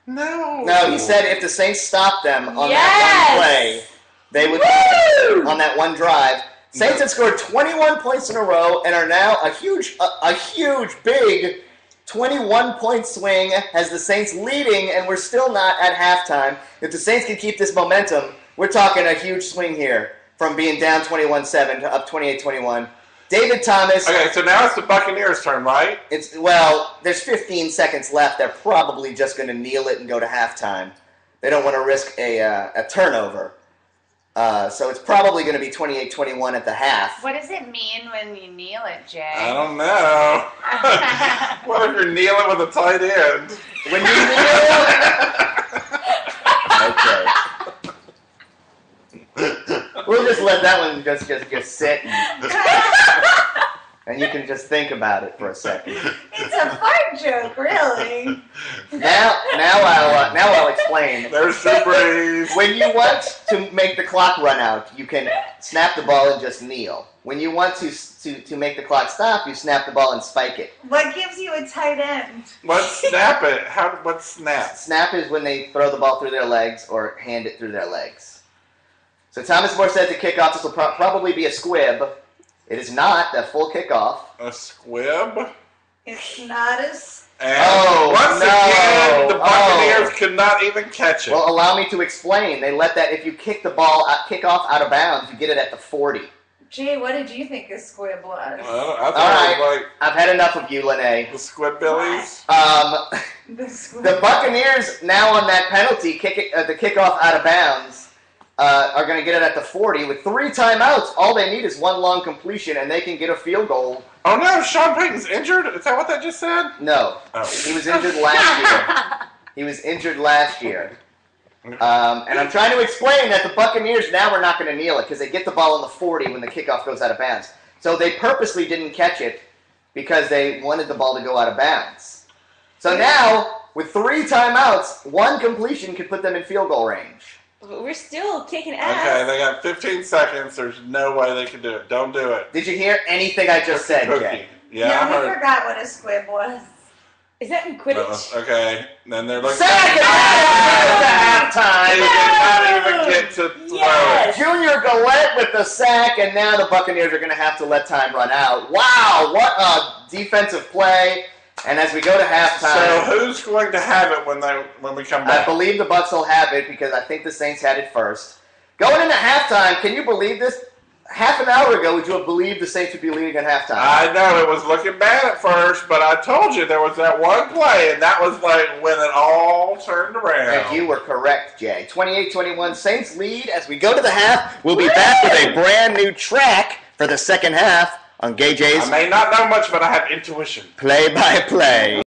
No, he said if the Saints stopped them on that one play, they would win on that one drive. Saints have scored 21 points in a row and are now a huge, big 21-point swing has the Saints leading, and we're still not at halftime. If the Saints can keep this momentum, we're talking a huge swing here from being down 21-7 to up 28-21. David Thomas. Okay, so now it's the Buccaneers' turn, right? There's 15 seconds left. They're probably just going to kneel it and go to halftime. They don't want to risk a turnover. So it's probably going to be 28-21 at the half. What does it mean when you kneel it, Jay? I don't know. What if you're kneeling with a tight end? When you kneel... Okay. We'll just let that one just sit. And you can just think about it for a second. It's a fart joke, really. Now I'll explain. There's the breeze. When you want to make the clock run out, you can snap the ball and just kneel. When you want to make the clock stop, you snap the ball and spike it. What gives you a tight end? What's snap it? What's snap? Snap is when they throw the ball through their legs or hand it through their legs. So Thomas Moore said to kick off, this will probably be a squib. It is not a full kickoff. A squib? It's not once again, the Buccaneers could not even catch it. Well, allow me to explain. They let that, if you kick the ball, kick off out of bounds, you get it at the 40. Jay, what did you think a squib was? I thought it was like... I've had enough of you, Lene. The Squidbillies? The Buccaneers, now on that penalty, the kickoff out of bounds, are going to get it at the 40 with 3 timeouts. All they need is one long completion, and they can get a field goal. Oh, no, Sean Payton's injured? Is that what that just said? No. Oh. He was injured last year. And I'm trying to explain that the Buccaneers now are not going to kneel it because they get the ball on the 40 when the kickoff goes out of bounds. So they purposely didn't catch it because they wanted the ball to go out of bounds. So now, with 3 timeouts, one completion could put them in field goal range. But we're still kicking ass. Okay, they got 15 seconds. There's no way they can do it. Don't do it. Did you hear anything I just said, Jay? Yeah, we forgot what a squib was. Is that in Quidditch? Okay, then they're looking at halftime. They did not even get to throw Yes. it. Junior Galette with the sack, and now the Buccaneers are going to have to let time run out. Wow, what a defensive play. And as we go to halftime... So who's going to have it when we come back? I believe the Bucs will have it because I think the Saints had it first. Going into halftime, can you believe this? Half an hour ago, would you have believed the Saints would be leading at halftime? I know, it was looking bad at first, but I told you there was that one play, and that was like when it all turned around. And you were correct, Jay. 28-21, Saints lead. As we go to the half, we'll be back with a brand new track for the second half on Gay J's I may not know much, but I have intuition. Play-by-Play.